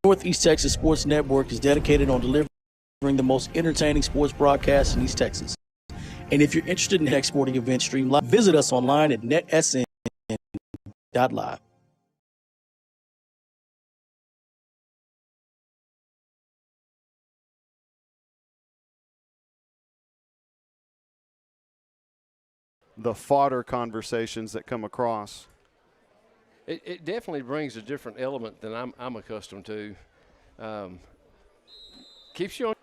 Northeast Texas Sports Network is dedicated on delivering the most entertaining sports broadcasts in East Texas. And if you're interested in the next sporting event stream live, visit us online at NETSN.live. The fodder conversations that come across. It definitely brings a different element than I'm accustomed to. Keeps you on.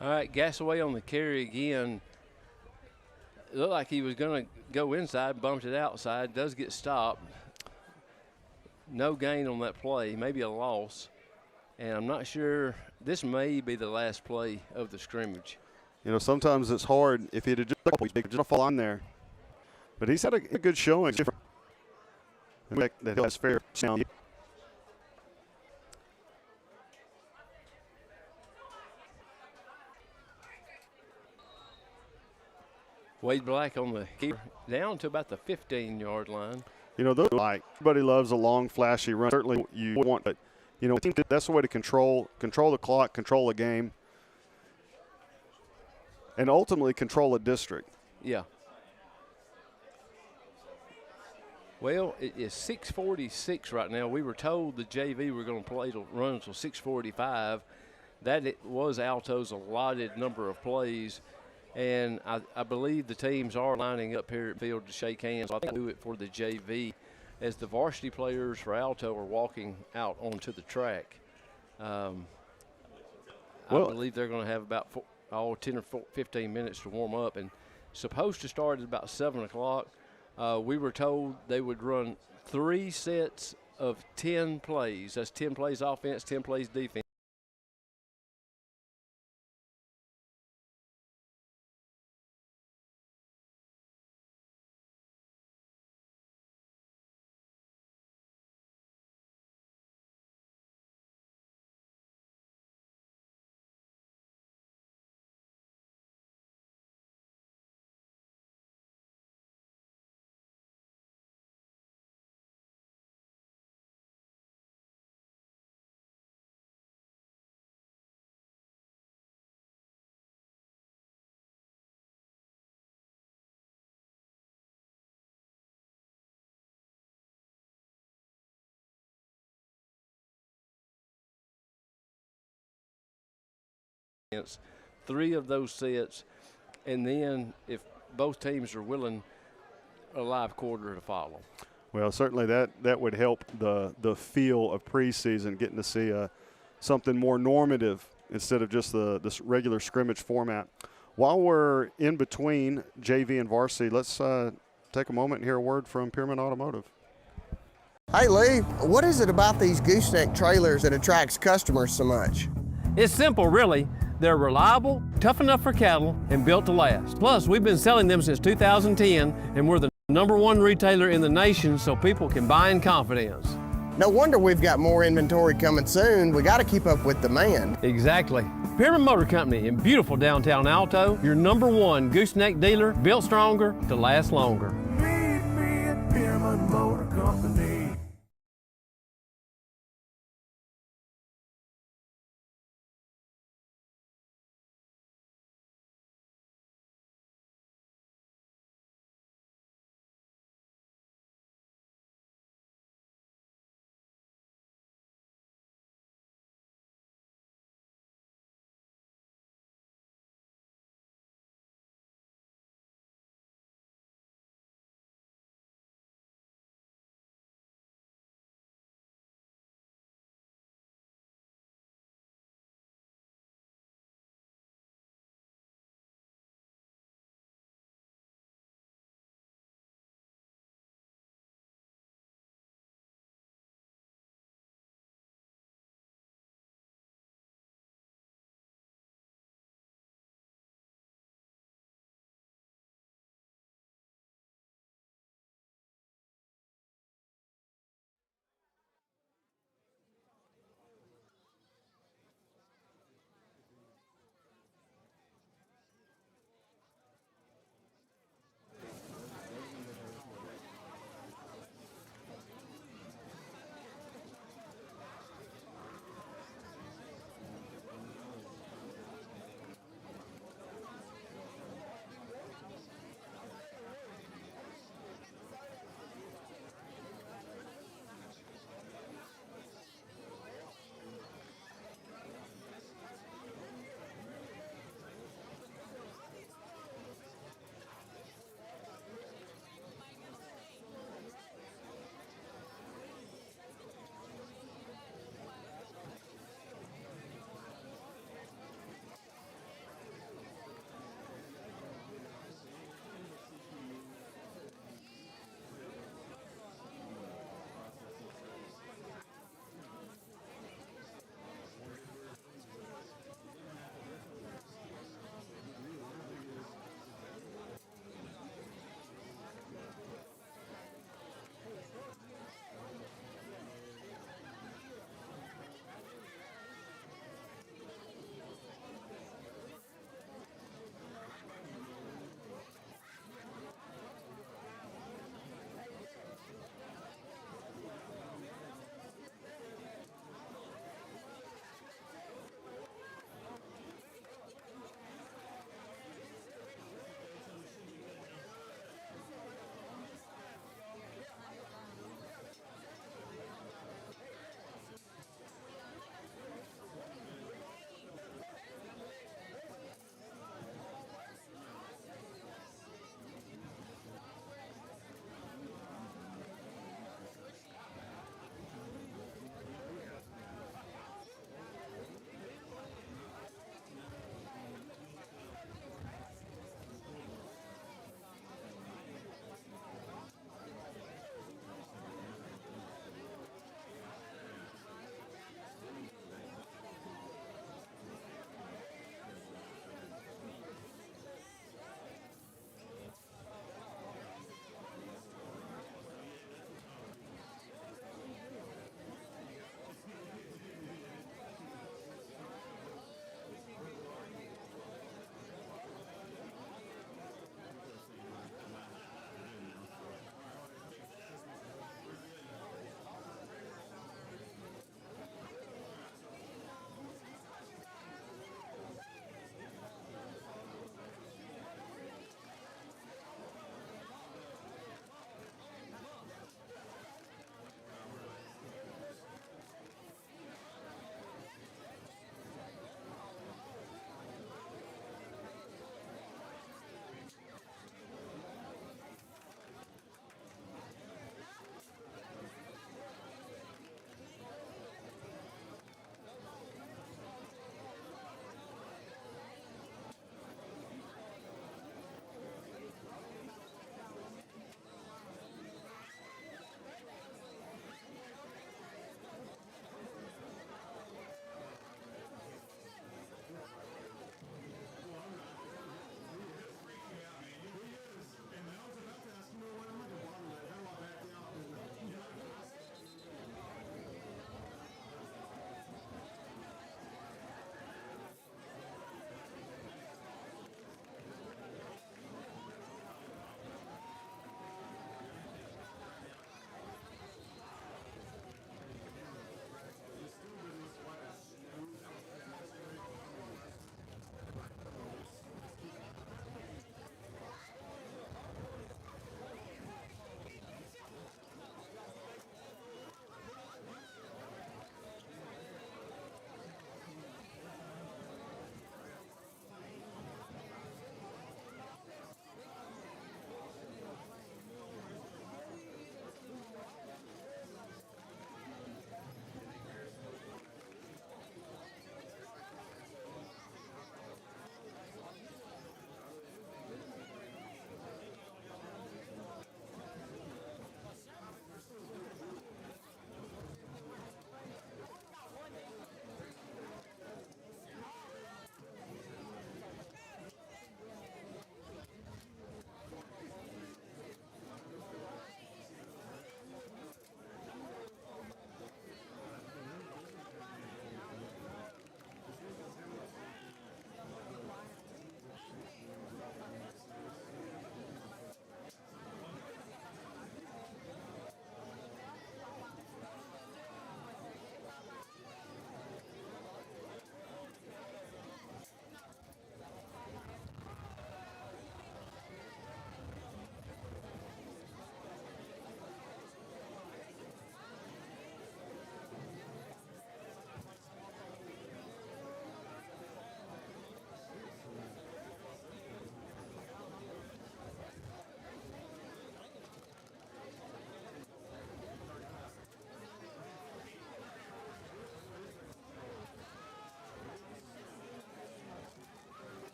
All right, Gasaway on the carry again. It looked like he was going to go inside, bumped it outside, does get stopped. No gain on that play, maybe a loss. And I'm not sure, this may be the last play of the scrimmage. You know, sometimes it's hard if he'd just fall on there. But he's had a good showing. That has fair sound. Wade Black on the keeper, down to about the 15-yard line. You know, those everybody loves a long, flashy run. Certainly you want, but you know, that's the way to control the clock, control a game, and ultimately control a district. Yeah. Well, it is 6:46 right now. We were told the JV were going to run until 6:45. That was Alto's allotted number of plays. And I believe the teams are lining up here at field to shake hands. I think I'll do it for the JV as the varsity players for Alto are walking out onto the track. I believe they're going to have about 10 or 15 minutes to warm up, and supposed to start at about 7 o'clock. We were told they would run 3 sets of 10 plays. That's 10 plays offense, 10 plays defense. Three of those sets, and then if both teams are willing, a live quarter to follow. Well, certainly that would help the feel of preseason, getting to see something more normative instead of just this regular scrimmage format. While we're in between JV and varsity, let's take a moment and hear a word from Pyramid Automotive. Hey Lee, what is it about these gooseneck trailers that attracts customers so much? It's simple, really. They're reliable, tough enough for cattle, and built to last. Plus, we've been selling them since 2010, and we're the #1 retailer in the nation, so people can buy in confidence. No wonder we've got more inventory coming soon. We got to keep up with demand. Exactly. Pyramid Motor Company in beautiful downtown Alto, your #1 gooseneck dealer, built stronger to last longer. Meet me at Pyramid Motor Company.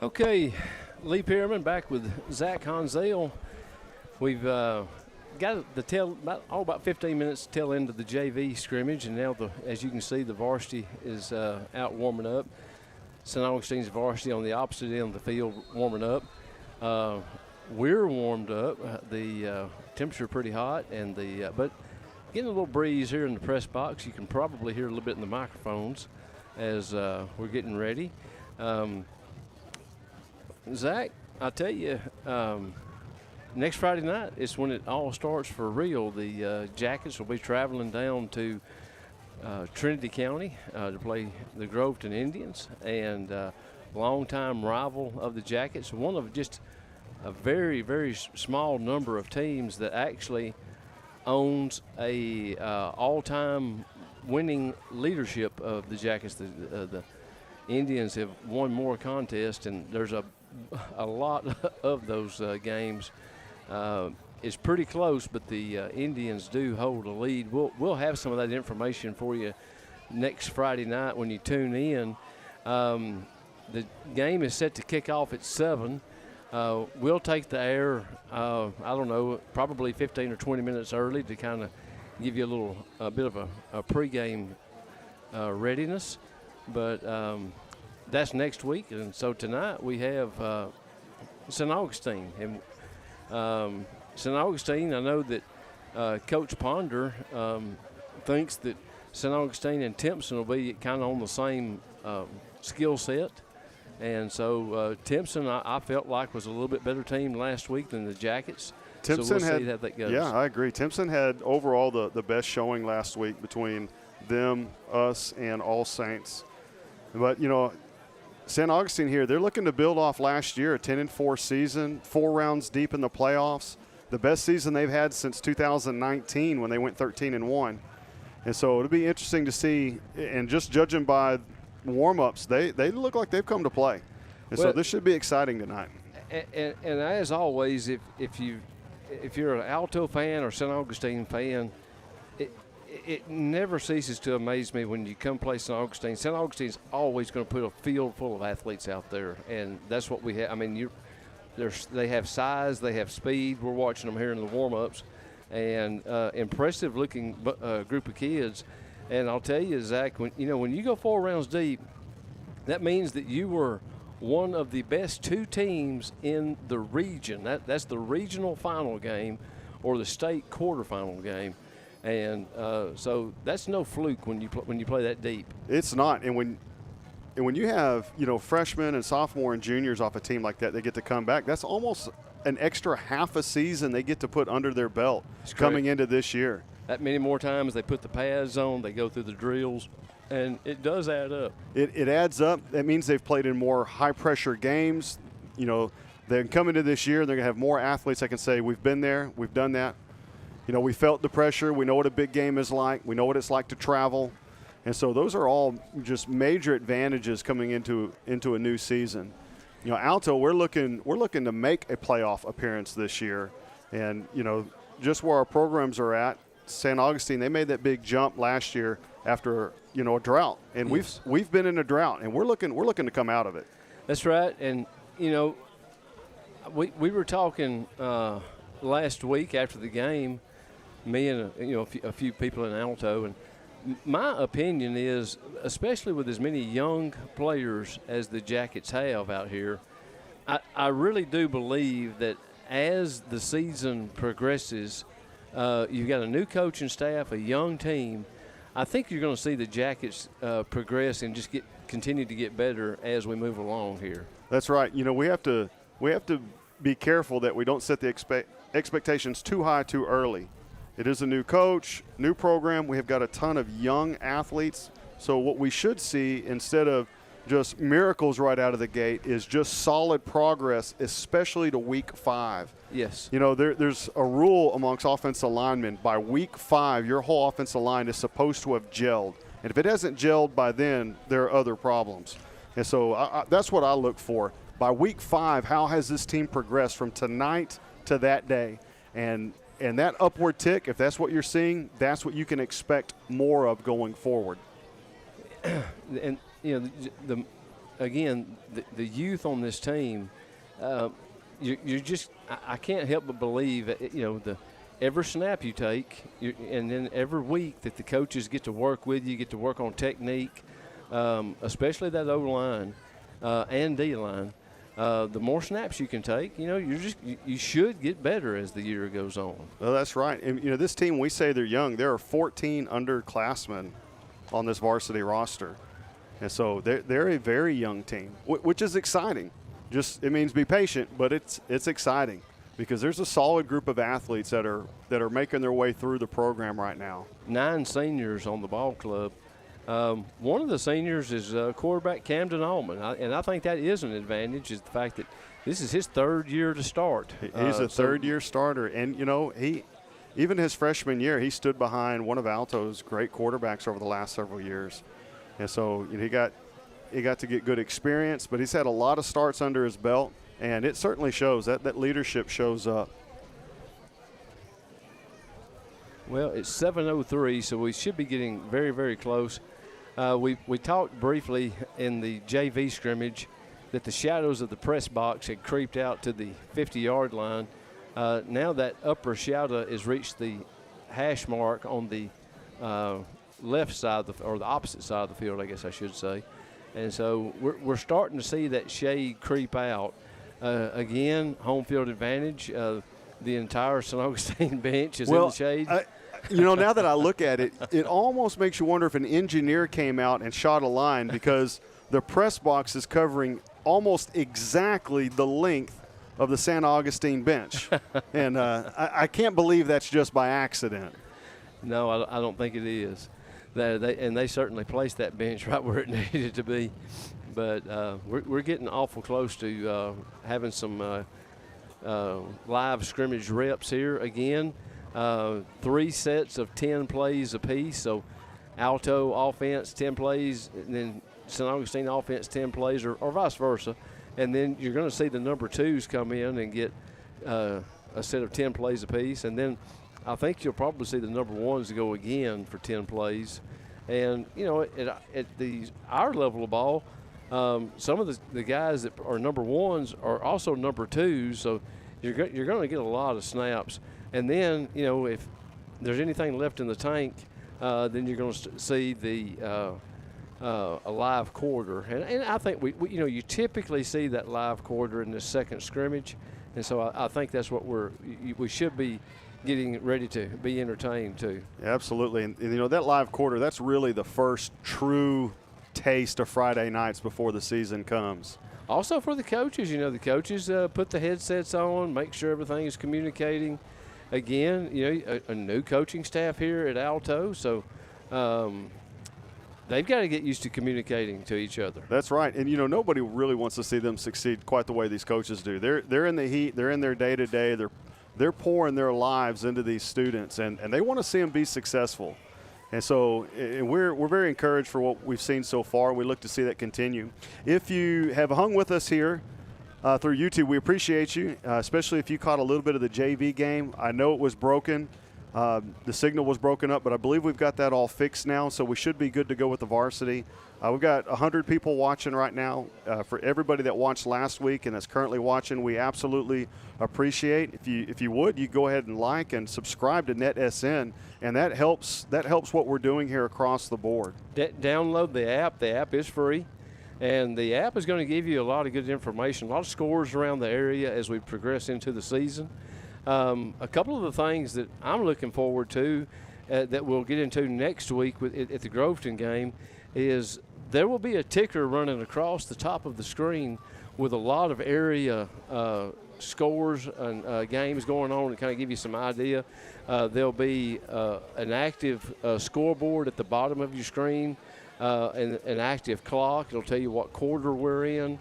Okay, Lee Pearman back with Zach Honzell. We've got about 15 minutes till end of the JV scrimmage, and now as you can see, the varsity is out warming up. St. Augustine's varsity on the opposite end of the field warming up. We're warmed up. The temperature pretty hot, and but getting a little breeze here in the press box. You can probably hear a little bit in the microphones as we're getting ready. Zach, I tell you, next Friday night is when it all starts for real. The Jackets will be traveling down to Trinity County to play the Groveton Indians, and longtime rival of the Jackets, one of just a very, very small number of teams that actually owns a all-time winning leadership of the Jackets. The Indians have won more contests, and there's a lot of those games. It's pretty close, but the Indians do hold a lead. We'll have some of that information for you next Friday night when you tune in. The game is set to kick off at 7. We'll take the air, I don't know, probably 15 or 20 minutes early to kind of give you a bit of a pregame readiness. But that's next week, and so tonight we have St. Augustine. And St. Augustine, I know that Coach Ponder thinks that St. Augustine and Timpson will be kind of on the same skill set. And so Timpson, I felt like, was a little bit better team last week than the Jackets. Timpson so we'll see how that goes. Yeah, I agree. Timpson had overall the best showing last week between them, us, and All Saints. But, St. Augustine here, they're looking to build off last year, a 10-4 season, 4 rounds deep in the playoffs, the best season they've had since 2019 when they went 13-1. And so it'll be interesting to see, and just judging by warm-ups, they look like they've come to play. And so this should be exciting tonight. And as always, if you're an Alto fan or St. Augustine fan, it never ceases to amaze me when you come play St. Augustine. St. Augustine's always going to put a field full of athletes out there, and that's what we have. I mean, they have size, they have speed. We're watching them here in the warm-ups, and impressive-looking group of kids. And I'll tell you, Zach, when you go 4 rounds deep, that means that you were one of the best 2 teams in the region. That's the regional final game or the state quarterfinal game. And so that's no fluke when you play that deep. It's not. And when you have, freshmen and sophomore and juniors off a team like that, they get to come back. That's almost an extra half a season they get to put under their belt coming into this year. That many more times they put the pads on, they go through the drills, and it does add up. It adds up. That means they've played in more high-pressure games. They're coming into this year, they're going to have more athletes that can say, we've been there, we've done that. We felt the pressure. We know what a big game is like. We know what it's like to travel. And so those are all just major advantages coming into a new season. Alto, we're looking to make a playoff appearance this year. And, just where our programs are at, St. Augustine, they made that big jump last year after, a drought. And yes. we've been in a drought, and we're looking to come out of it. That's right. And, we were talking last week after the game, me and a few people in Alto, and my opinion is, especially with as many young players as the Jackets have out here, I really do believe that as the season progresses, you've got a new coaching staff, a young team. I think you're going to see the Jackets progress and just continue to get better as we move along here. That's right. We have to be careful that we don't set the expectations too high too early. It is a new coach, new program. We have got a ton of young athletes. So what we should see, instead of just miracles right out of the gate, is just solid progress, especially to week 5. Yes. There's a rule amongst offensive linemen. By week 5, your whole offensive line is supposed to have gelled. And if it hasn't gelled by then, there are other problems. And so that's what I look for. By week 5, how has this team progressed from tonight to that day? And that upward tick, if that's what you're seeing, that's what you can expect more of going forward. And the again, the youth on this team, you're just I can't help but believe, every snap you take, and then every week that the coaches get to work with you, get to work on technique, especially that O-line and D-line. The more snaps you can take, you should get better as the year goes on. Well, that's right. And, this team, we say they're young. There are 14 underclassmen on this varsity roster. And so they're a very young team, which is exciting. It means be patient, but it's exciting because there's a solid group of athletes that are making their way through the program right now. 9 seniors on the ball club. One of the seniors is quarterback Camden Allman, and I think that is an advantage, is the fact that this is his 3rd year to start. He's a third-year starter, and, he even his freshman year, he stood behind one of Alto's great quarterbacks over the last several years. And so he got to get good experience, but he's had a lot of starts under his belt, and it certainly shows. That leadership shows up. Well, it's 7:03, so we should be getting very, very close. We talked briefly in the JV scrimmage that the shadows of the press box had creeped out to the 50-yard line. Now that upper shadow has reached the hash mark on the left side or the opposite side of the field, I guess I should say. And so we're starting to see that shade creep out. Again, home field advantage. The entire St. Augustine bench is in the shade. Now that I look at it, it almost makes you wonder if an engineer came out and shot a line, because the press box is covering almost exactly the length of the St. Augustine bench. And I can't believe that's just by accident. No, I don't think it is. They certainly placed that bench right where it needed to be. But we're getting awful close to having some live scrimmage reps here again. 3 sets of 10 plays apiece. So Alto offense 10 plays, and then St. Augustine offense 10 plays, or vice versa. And then you're going to see the number 2s come in and get a set of 10 plays apiece. And then I think you'll probably see the number 1s go again for 10 plays. And, at our level of ball, some of the guys that are number 1s are also number 2s. So you're going to get a lot of snaps. And then, if there's anything left in the tank, then you're going to see the a live quarter. And I think you typically see that live quarter in the second scrimmage. And so I think that's what we should be getting ready to be entertained too. Absolutely. And that live quarter, that's really the first true taste of Friday nights before the season comes. Also for the coaches, the coaches put the headsets on, make sure everything is communicating. Again, a new coaching staff here at Alto, so they've got to get used to communicating to each other. That's right. And, nobody really wants to see them succeed quite the way these coaches do. They're in the heat. They're in their day-to-day. They're pouring their lives into these students, and they want to see them be successful. And so we're very encouraged for what we've seen so far. We look to see that continue. If you have hung with us here through YouTube, we appreciate you, especially if you caught a little bit of the JV game. I know it was broken. The signal was broken up, but I believe we've got that all fixed now, so we should be good to go with the varsity. We've got 100 people watching right now. For everybody that watched last week and that's currently watching, we absolutely appreciate. If you would, you go ahead and like and subscribe to NETSN, and that helps what we're doing here across the board. Download the app. The app is free. And the app is going to give you a lot of good information, a lot of scores around the area as we progress into the season. A couple of the things that I'm looking forward to that we'll get into next week at the Groveton game is there will be a ticker running across the top of the screen with a lot of area scores and games going on to kind of give you some idea. There'll be an active scoreboard at the bottom of your screen. And an active clock. It'll tell you what quarter we're in.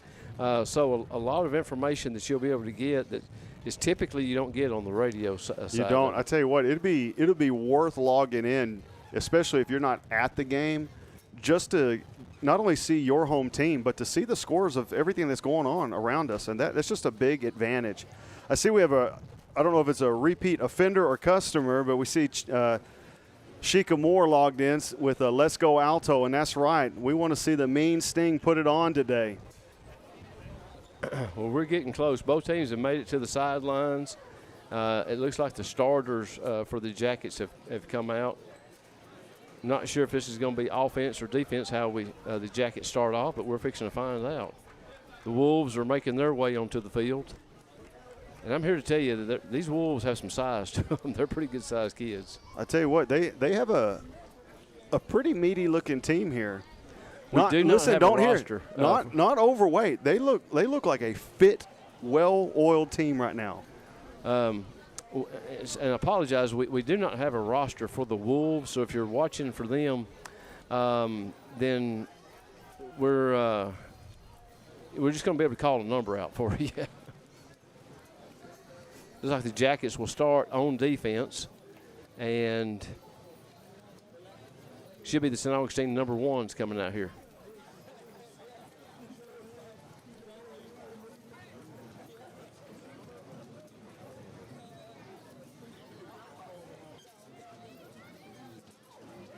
So a lot of information that you'll be able to get that is typically you don't get on the radio side. You don't. I tell you what, it'll be worth logging in, especially if you're not at the game, just to not only see your home team, but to see the scores of everything that's going on around us, and that's just a big advantage. I see we have I don't know if it's a repeat offender or customer, but we see Sheikah Moore logged in with a Let's Go Alto, and that's right. We want to see the mean Sting put it on today. Well, we're getting close. Both teams have made it to the sidelines. It looks like the starters for the Jackets have come out. Not sure if this is going to be offense or defense, how the Jackets start off, but we're fixing to find out. The Wolves are making their way onto the field. And I'm here to tell you that these Wolves have some size to them. They're pretty good-sized kids. I tell you what, they have a pretty meaty-looking team here. Not Overweight. They look like a fit, well-oiled team right now. And I apologize, we do not have a roster for the Wolves, so if you're watching for them, then we're just going to be able to call a number out for you. Looks like the Jackets will start on defense, and should be the St. Augustine number 1s coming out here.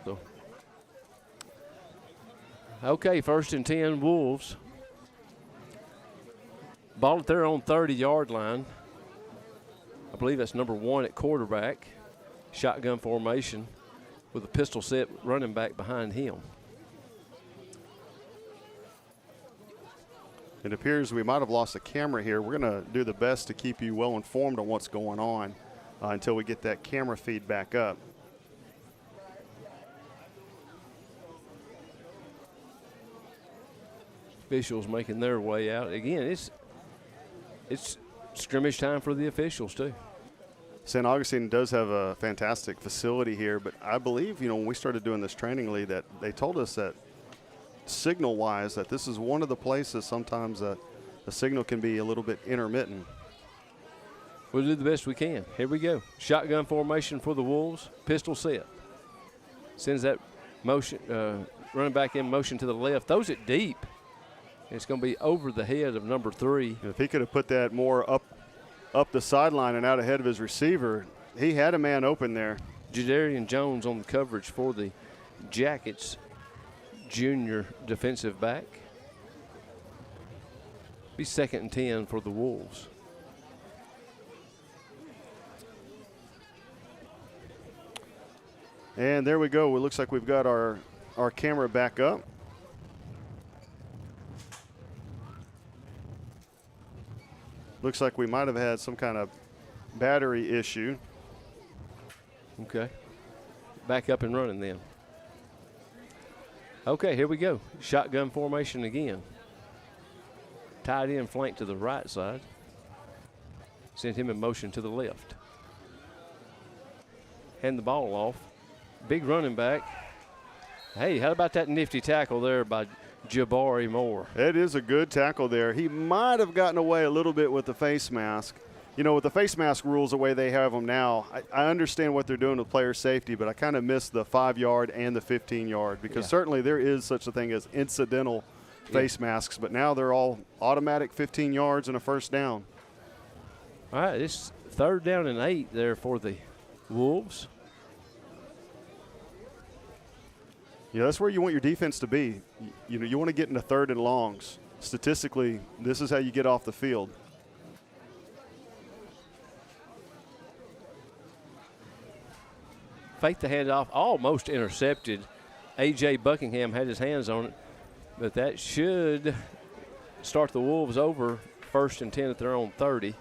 So, okay, 1st and 10 Wolves. Ball at their own 30-yard line. I believe that's number 1 at quarterback. Shotgun formation with a pistol set running back behind him. It appears we might have lost a camera here. We're going to do the best to keep you well informed on what's going on until we get that camera feed back up. Officials making their way out. Again, it's scrimmage time for the officials too. St. Augustine does have a fantastic facility here, but I believe, when we started doing this training, Lee, that they told us that signal-wise that this is one of the places sometimes the signal can be a little bit intermittent. We'll do the best we can. Here we go. Shotgun formation for the Wolves. Pistol set. Sends that motion, running back in motion to the left. Throws it deep. It's going to be over the head of number 3. If he could have put that more up the sideline and out ahead of his receiver, he had a man open there. Jadarian Jones on the coverage for the Jackets, junior defensive back. Be 2nd and 10 for the Wolves. And there we go. It looks like we've got our camera back up. Looks like we might have had some kind of battery issue. Okay. Back up and running then. Okay, here we go. Shotgun formation again. Tight end flank to the right side. Sent him in motion to the left. Hand the ball off. Big running back. Hey, how about that nifty tackle there by Jabari Moore? It is a good tackle there. He might have gotten away a little bit with the face mask. With the face mask rules the way they have them now, I understand what they're doing with player safety, but I kind of miss the 5-yard and the 15-yard because certainly there is such a thing as incidental face masks, but now they're all automatic 15 yards and a first down. All right, it's 3rd down and 8 there for the Wolves. Yeah, that's where you want your defense to be. You want to get into 3rd and longs. Statistically, this is how you get off the field. Fake the handoff, almost intercepted. A.J. Buckingham had his hands on it, but that should start the Wolves over 1st and 10 at their own 30.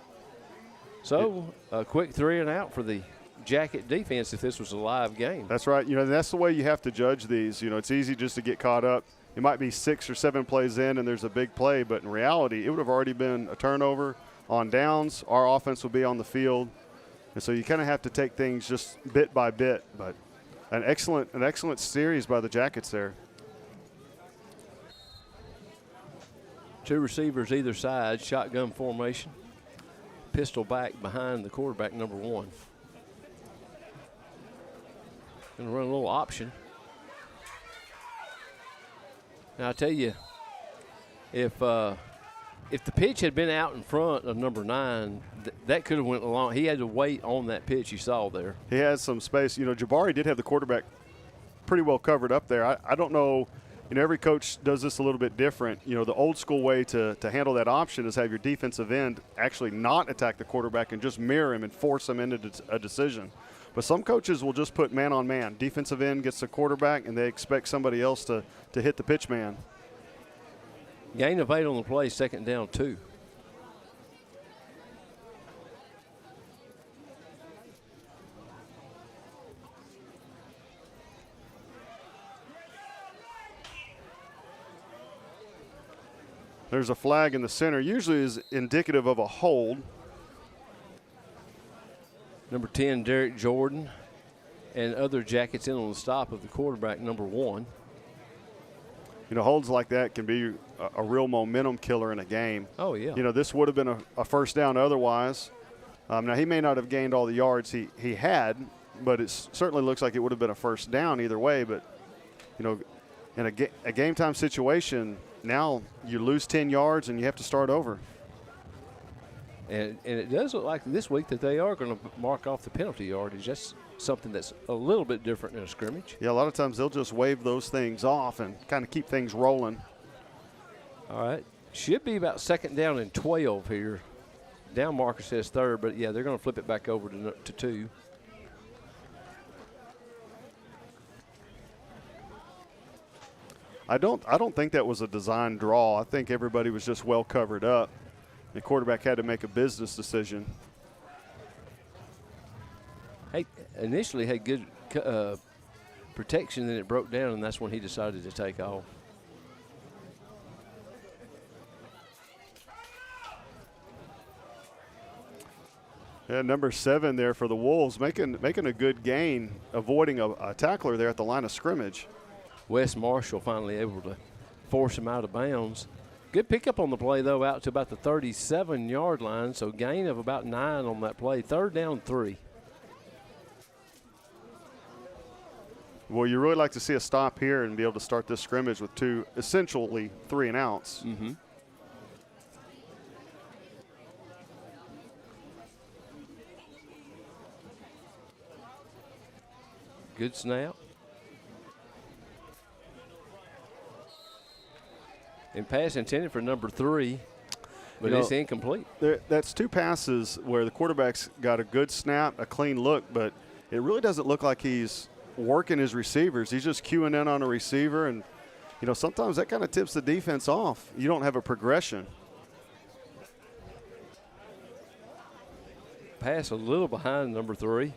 So a quick 3 and out for the Jacket defense if this was a live game. That's right. That's the way you have to judge these. It's easy just to get caught up. It might be 6 or 7 plays in and there's a big play, but in reality, it would have already been a turnover on downs. Our offense will be on the field. And so you kind of have to take things just bit by bit, but an excellent series by the Jackets there. 2 receivers either side, shotgun formation. Pistol back behind the quarterback, number 1. Going to run a little option. Now, I tell you, if the pitch had been out in front of number 9, that could have went along. He had to wait on that pitch you saw there. He had some space. Jabari did have the quarterback pretty well covered up there. I don't know every coach does this a little bit different. The old school way to handle that option is have your defensive end actually not attack the quarterback and just mirror him and force him into a decision. But some coaches will just put man on man. Defensive end gets the quarterback, and they expect somebody else to hit the pitch man. Gain of 8 on the play, 2nd down 2. There's a flag in the center, usually is indicative of a hold. Number 10, Derek Jordan, and other Jackets in on the stop of the quarterback, number 1. Holds like that can be a real momentum killer in a game. Oh, yeah. This would have been a first down otherwise. Now, he may not have gained all the yards he had, but it certainly looks like it would have been a first down either way. But, in a game time situation, now you lose 10 yards and you have to start over. And it does look like this week that they are going to mark off the penalty yardage. That's something that's a little bit different in a scrimmage. Yeah, a lot of times they'll just wave those things off and kind of keep things rolling. All right. Should be about 2nd down and 12 here. Down marker says 3rd, but, yeah, they're going to flip it back over to 2. I don't think that was a design draw. I think everybody was just well covered up. The quarterback had to make a business decision. Hey, initially had good protection, then it broke down, and that's when he decided to take off. Yeah, number 7 there for the Wolves, making a good gain, avoiding a tackler there at the line of scrimmage. Wes Marshall finally able to force him out of bounds. Good pickup on the play, though, out to about the 37-yard line, so gain of about 9 on that play. 3rd down 3. Well, you really like to see a stop here and be able to start this scrimmage with essentially 3 and outs. Mm-hmm. Good snap. And pass intended for number 3, but it's incomplete. That's 2 passes where the quarterback's got a good snap, a clean look, but it really doesn't look like he's working his receivers. He's just queuing in on a receiver, and sometimes that kind of tips the defense off. You don't have a progression. Pass a little behind number 3.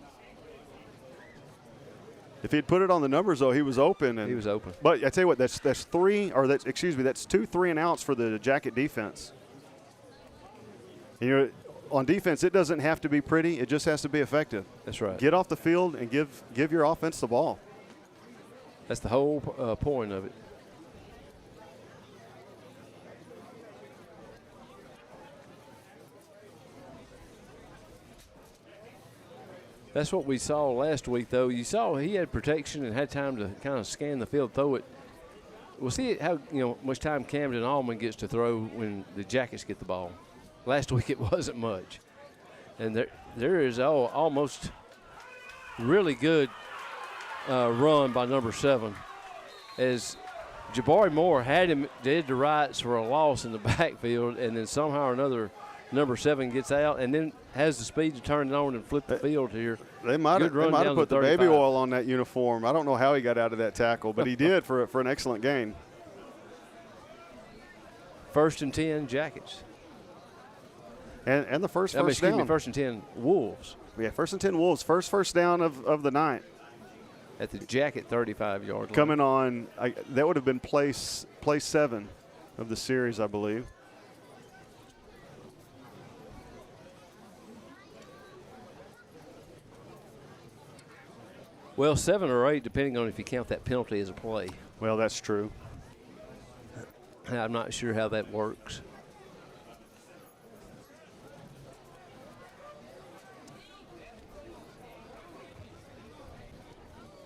If he'd put it on the numbers, though, he was open. He was open. But I tell you what, that's 2 3 and outs for the Jacket defense. On defense, it doesn't have to be pretty. It just has to be effective. That's right. Get off the field and give your offense the ball. That's the whole point of it. That's what we saw last week, though. You saw he had protection and had time to kind of scan the field, throw it. We'll see how much time Camden Allman gets to throw when the Jackets get the ball. Last week it wasn't much, and there is almost really good run by number 7, as Jabari Moore had him dead to rights for a loss in the backfield, and then somehow or another number 7 gets out and then has the speed to turn it on and flip the field here. They might have put the baby oil on that uniform. I don't know how he got out of that tackle, but he did for an excellent gain. 1st and 10 Jackets. And the first down. 1st and 10 Wolves. Yeah, 1st and 10 Wolves. First down of the night. At the Jacket 35-yard line. Coming on, that would have been play 7 of the series, I believe. Well, 7 or 8, depending on if you count that penalty as a play. Well, that's true. I'm not sure how that works.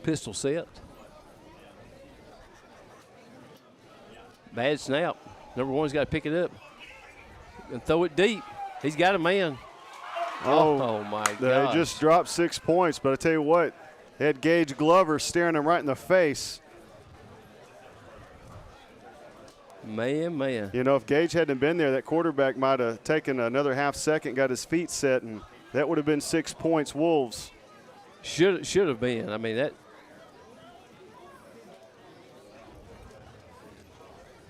Pistol set. Bad snap. Number 1's got to pick it up and throw it deep. He's got a man. Oh my God. They just dropped 6 points, but I tell you what, they had Gage Glover staring him right in the face. Man. You know, if Gage hadn't been there, that quarterback might have taken another half second, got his feet set, and that would have been 6 points Wolves. Should have been. I mean, that.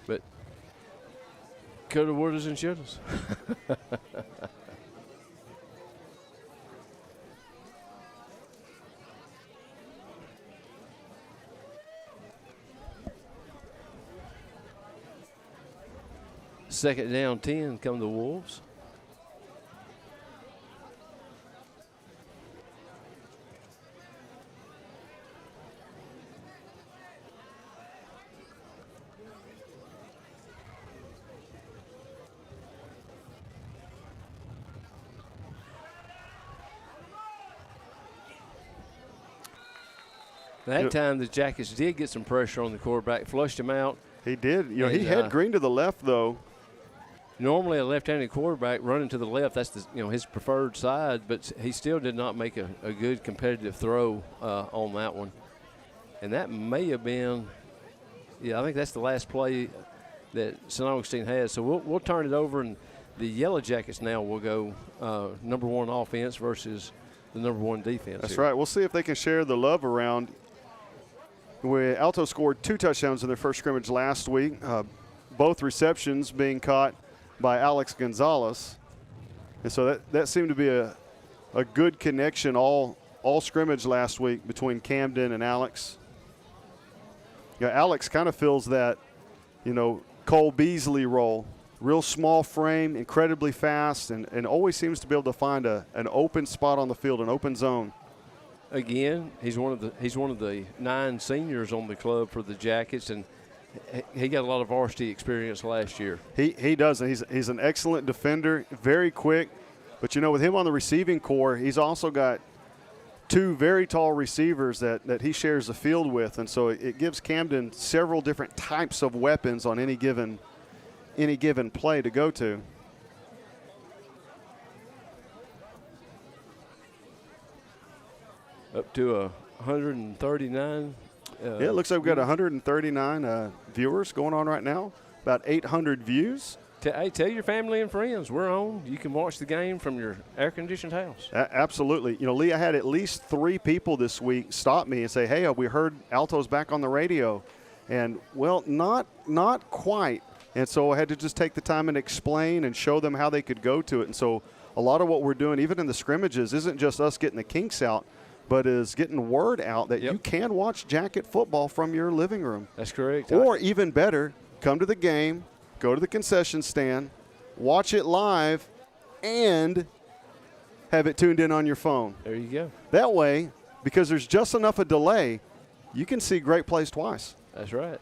But coulda, wouldas, and shouldas. Second down 10 come the Wolves. That time the Jackets did get some pressure on the quarterback, flushed him out. He did. You know, he had Green to the left, though. Normally a left-handed quarterback running to the left, that's his preferred side, but he still did not make a good competitive throw on that one. And that may have been, I think that's the last play that St. Augustine has. So we'll turn it over, and the Yellow Jackets now will go number one offense versus the number one defense. That's right. We'll see if they can share the love around. Alto scored 2 touchdowns in their first scrimmage last week, both receptions being caught by Alex Gonzalez. And so that seemed to be a good connection all scrimmage last week between Camden and Alex. Alex kind of fills that, Cole Beasley role. Real small frame, incredibly fast, and always seems to be able to find an open spot on the field, an open zone. Again, he's one of the 9 seniors on the club for the Jackets, and he got a lot of varsity experience last year. He does, and he's an excellent defender, very quick. But, with him on the receiving core, he's also got 2 very tall receivers that he shares the field with. And so it gives Camden several different types of weapons on any given play to go to. Up to 139. It looks like we've got 139 viewers going on right now, about 800 views. Tell your family and friends we're on. You can watch the game from your air-conditioned house. Absolutely. Lee, I had at least 3 people this week stop me and say, hey, we heard Alto's back on the radio. And, well, not quite. And so I had to just take the time and explain and show them how they could go to it. And so a lot of what we're doing, even in the scrimmages, isn't just us getting the kinks out, but is getting word out that you can watch Jacket football from your living room. That's correct. Or even better, come to the game, go to the concession stand, watch it live, and have it tuned in on your phone. There you go. That way, because there's just enough a delay, you can see great plays twice. That's right.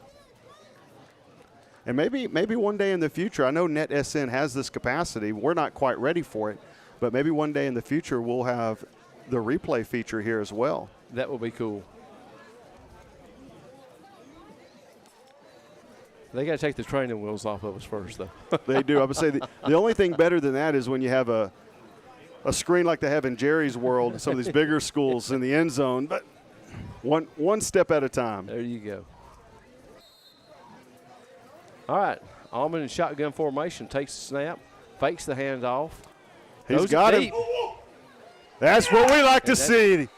And maybe one day in the future, I know NETSN has this capacity. We're not quite ready for it, but maybe one day in the future we'll have the replay feature here as well. That will be cool. They got to take the training wheels off of us first, though. They do. I would say the only thing better than that is when you have a screen like they have in Jerry's World, some of these bigger schools in the end zone, but one step at a time. There you go. All right, Almond in shotgun formation, takes the snap, fakes the handoff. He's got him. That's what we like to see.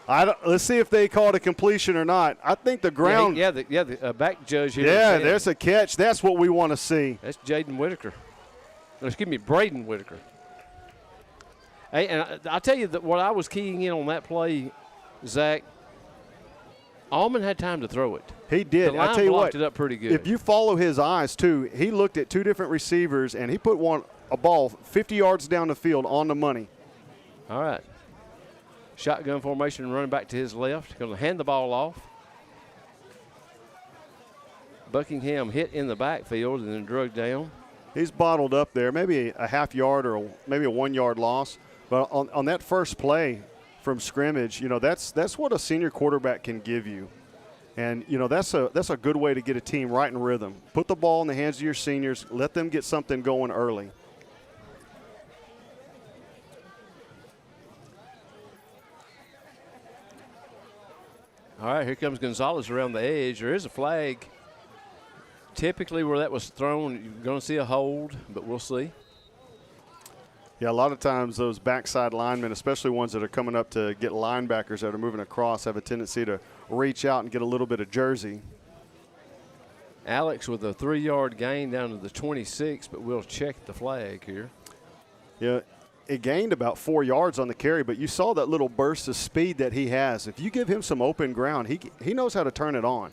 Let's see if they call it a completion or not. I think the ground. The back judge here. Yeah, there's a catch. That's what we want to see. That's Jaden Whitaker. Excuse me, Braden Whitaker. Hey, and I'll tell you that what I was keying in on that play, Zach, Almond had time to throw it. He did. The line I tell you blocked what, it up pretty good. If you follow his eyes too, he looked at 2 different receivers and he put a ball 50 yards down the field on the money. All right. Shotgun formation, running back to his left. Going to hand the ball off. Buckingham hit in the backfield and then drug down. He's bottled up there, maybe a half yard or maybe a 1 yard loss. But on that first play from scrimmage, that's what a senior quarterback can give you. And, that's a good way to get a team right in rhythm. Put the ball in the hands of your seniors. Let them get something going early. All right, here comes Gonzalez around the edge. There is a flag. typically where that was thrown, you're going to see a hold, but we'll see. Yeah, a lot of times those backside linemen, especially ones that are coming up to get linebackers that are moving across, have a tendency to reach out and get a little bit of jersey. Alex with a 3-yard gain down to the 26, but we'll check the flag here. Yeah, it gained about 4 yards on the carry, but you saw that little burst of speed that he has. If you give him some open ground, he knows how to turn it on.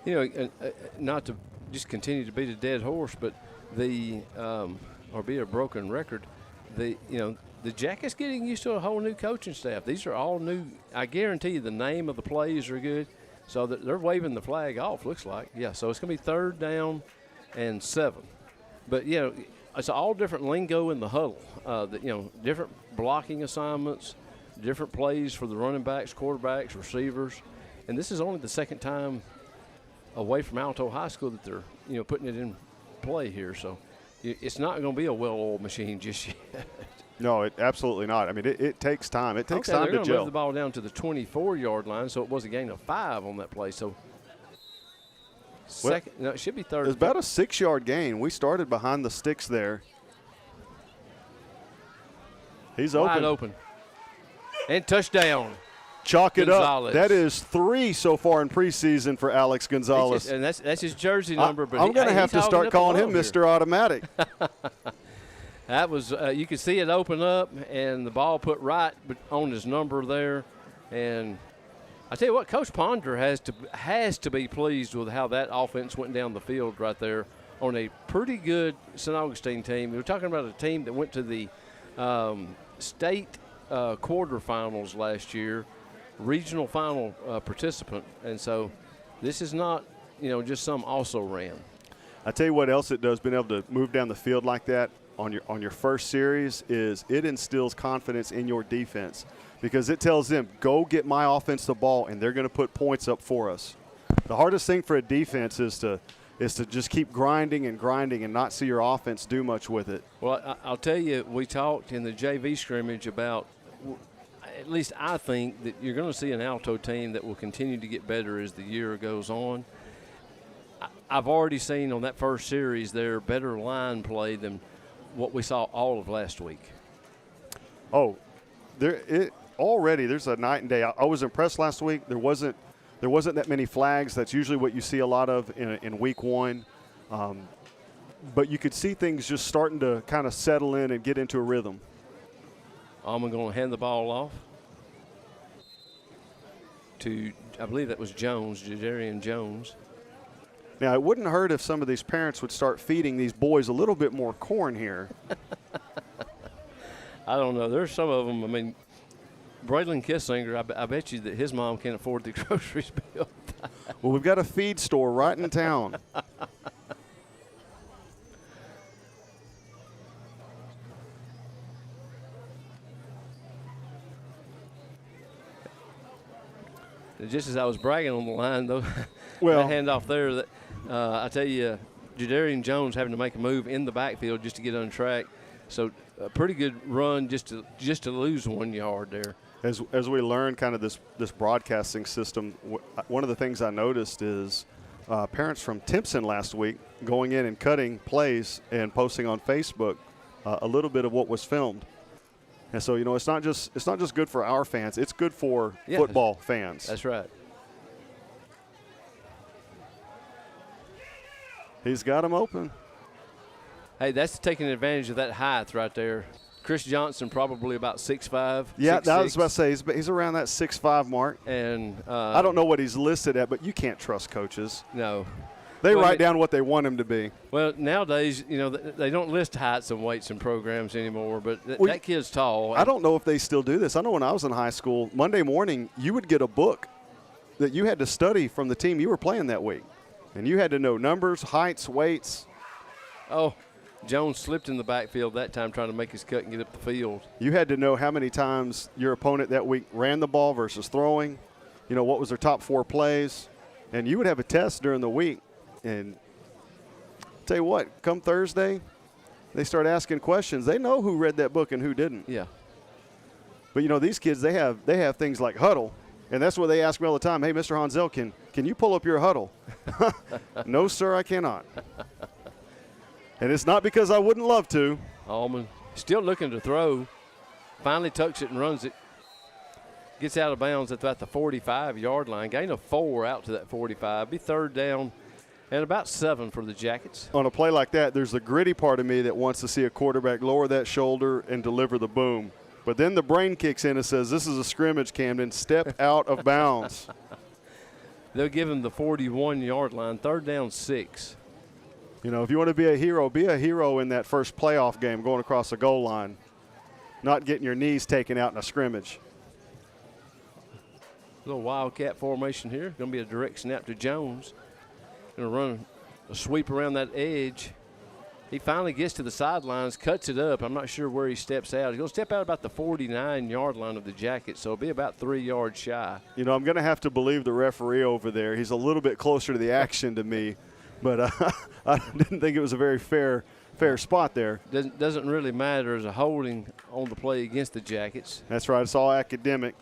You know, not to just continue to beat a dead horse, but or be a broken record, the Jackets getting used to a whole new coaching staff. These are all new. I guarantee you the name of the plays are good. So they're waving the flag off, looks like. Yeah, so it's going to be 3rd down and 7. But, you know, it's all different lingo in the huddle. Different blocking assignments, different plays for the running backs, quarterbacks, receivers. And this is only the second time away from Alto High School that they're, putting it in play here. So it's not going to be a well-oiled machine just yet. No, absolutely not. I mean, it takes time. It takes time they're to going to gel. move the ball down to the 24-yard line, so it was a gain of 5 on that play. So it should be 3rd. It's about a 6-yard gain. We started behind the sticks there. He's wide open. And touchdown. Chalk it Gonzalez. up. That is 3 so far in preseason for Alex Gonzalez. And that's his jersey number. But I'm going to have to start calling him Mr. Automatic. That was you could see it open up, and the ball put right on his number there. And I tell you what, Coach Ponder has to be pleased with how that offense went down the field right there on a pretty good St. Augustine team. We're talking about a team that went to the state quarterfinals last year, regional final participant, and so this is not just some also ran. I tell you what else it does, being able to move down the field like that on your first series is it instills confidence in your defense because it tells them, go get my offense the ball, and they're going to put points up for us. The hardest thing for a defense is to just keep grinding and not see your offense do much with it. Well, I'll tell you, we talked in the JV scrimmage about, at least I think, that you're going to see an Alto team that will continue to get better as the year goes on. I've already seen on that first series their better line play than what we saw all of last week. Oh, there's a night and day. I was impressed last week. There wasn't that many flags. That's usually what you see a lot of in week 1. But you could see things just starting to kind of settle in and get into a rhythm. I'm going to hand the ball off to, I believe that was Jones, Jadarian Jones. Now, it wouldn't hurt if some of these parents would start feeding these boys a little bit more corn here. I don't know. There's some of them. I mean, Braylon Kissinger, I bet you that his mom can't afford the groceries bill. Well, we've got a feed store right in town. Just as I was bragging on the line, though, well, that handoff there, I tell you, Jadarian Jones having to make a move in the backfield just to get on track. So a pretty good run just to lose 1 yard there. As we learn kind of this broadcasting system, one of the things I noticed is parents from Timpson last week going in and cutting plays and posting on Facebook a little bit of what was filmed. And so, it's not just good for our fans. It's good for football fans. That's right. He's got him open. Hey, that's taking advantage of that height right there. Chris Johnson probably about 6'5". Yeah, 6'6". I was about to say he's around that 6'5" mark. And I don't know what he's listed at, but you can't trust coaches. No. They write down what they want him to be. Well, nowadays, they don't list heights and weights in programs anymore, but that kid's tall. I don't know if they still do this. I know when I was in high school, Monday morning, you would get a book that you had to study from the team you were playing that week. And you had to know numbers, heights, weights. Oh, Jones slipped in the backfield that time trying to make his cut and get up the field. You had to know how many times your opponent that week ran the ball versus throwing, what was their top 4 plays. And you would have a test during the week. And tell you what, come Thursday, they start asking questions. They know who read that book and who didn't. Yeah. But, these kids, they have things like huddle. And that's what they ask me all the time. Hey, Mr. Hansel, can can you pull up your huddle? No, sir, I cannot. And it's not because I wouldn't love to. Allman still looking to throw. Finally tucks it and runs it. Gets out of bounds at about the 45-yard line. Gain of 4 out to that 45. Be third down and about 7 for the Jackets. On a play like that, there's the gritty part of me that wants to see a quarterback lower that shoulder and deliver the boom. But then the brain kicks in and says, this is a scrimmage, Camden. Step out of bounds. They'll give him the 41-yard line. Third down 6. You know, if you want to be a hero in that first playoff game going across the goal line, not getting your knees taken out in a scrimmage. Little wildcat formation here. Going to be a direct snap to Jones. Going to run a sweep around that edge. He finally gets to the sidelines, cuts it up. I'm not sure where he steps out. He's going to step out about the 49-yard line of the Jackets, so it'll be about 3 yards shy. You know, I'm going to have to believe the referee over there. He's a little bit closer to the action to me, but I didn't think it was a very fair spot there. Doesn't really matter as a holding on the play against the Jackets. That's right. It's all academic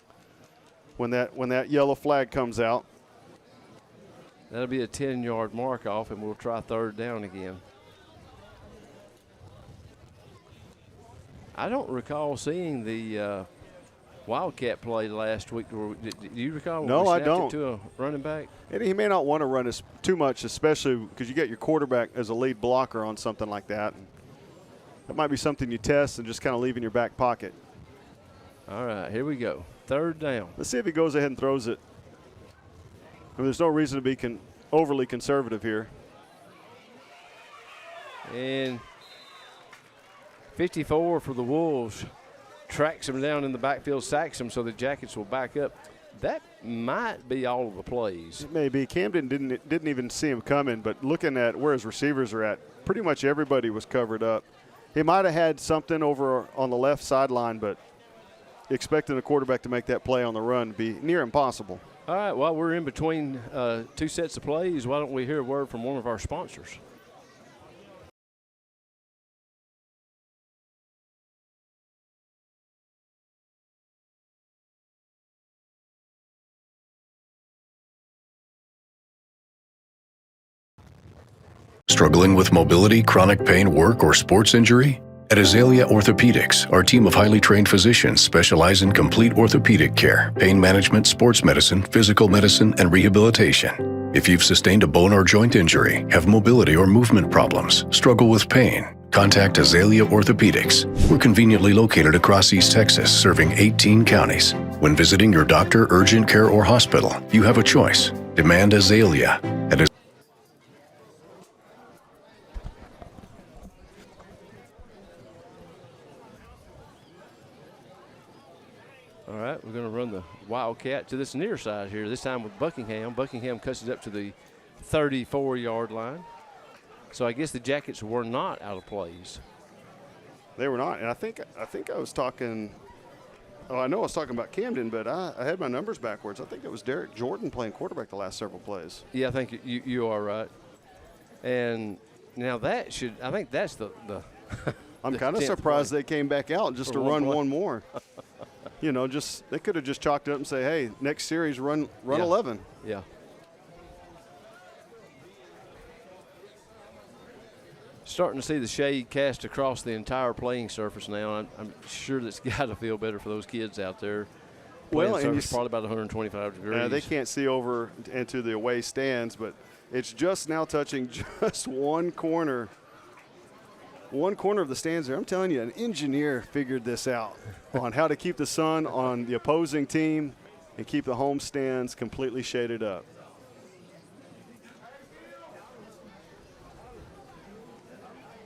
when that yellow flag comes out. That'll be a 10-yard mark off, and we'll try third down again. I don't recall seeing the wildcat play last week. Do you recall? No, I don't. To a running back. And he may not want to run too much, especially because you get your quarterback as a lead blocker on something like that. That might be something you test and just kind of leave in your back pocket. All right, here we go. Third down. Let's see if he goes ahead and throws it. I mean, there's no reason to be overly conservative here. And 54 for the Wolves. Tracks him down in the backfield, sacks him, so the Jackets will back up. That might be all of the plays. It may be. Camden didn't even see him coming, but looking at where his receivers are at, pretty much everybody was covered up. He might have had something over on the left sideline, but expecting a quarterback to make that play on the run would be near impossible. All right, while we're in between two sets of plays, why don't we hear a word from one of our sponsors? Struggling with mobility, chronic pain, work, or sports injury? At Azalea Orthopedics, our team of highly trained physicians specialize in complete orthopedic care, pain management, sports medicine, physical medicine, and rehabilitation. If you've sustained a bone or joint injury, have mobility or movement problems, struggle with pain, contact Azalea Orthopedics. We're conveniently located across East Texas, serving 18 counties. When visiting your doctor, urgent care, or hospital, you have a choice. Demand Azalea at All right, we're going to run the Wildcat to this near side here, this time with Buckingham. Buckingham cuts it up to the 34-yard line. So I guess the Jackets were not out of plays. They were not. And I think I was talking – I know I was talking about Camden, but I had my numbers backwards. I think it was Derek Jordan playing quarterback the last several plays. Yeah, I think you are right. And now that should – I think that's the I'm kind of surprised they came back out just to run one more. You know, they could have just chalked it up and say, hey, next series run 11. Yeah. Starting to see the shade cast across the entire playing surface now. I'm sure that's got to feel better for those kids out there. Well, and it's probably about 125 degrees. They can't see over into the away stands, but it's just now touching just one corner of the stands there. I'm telling you, an engineer figured this out on how to keep the sun on the opposing team and keep the home stands completely shaded up.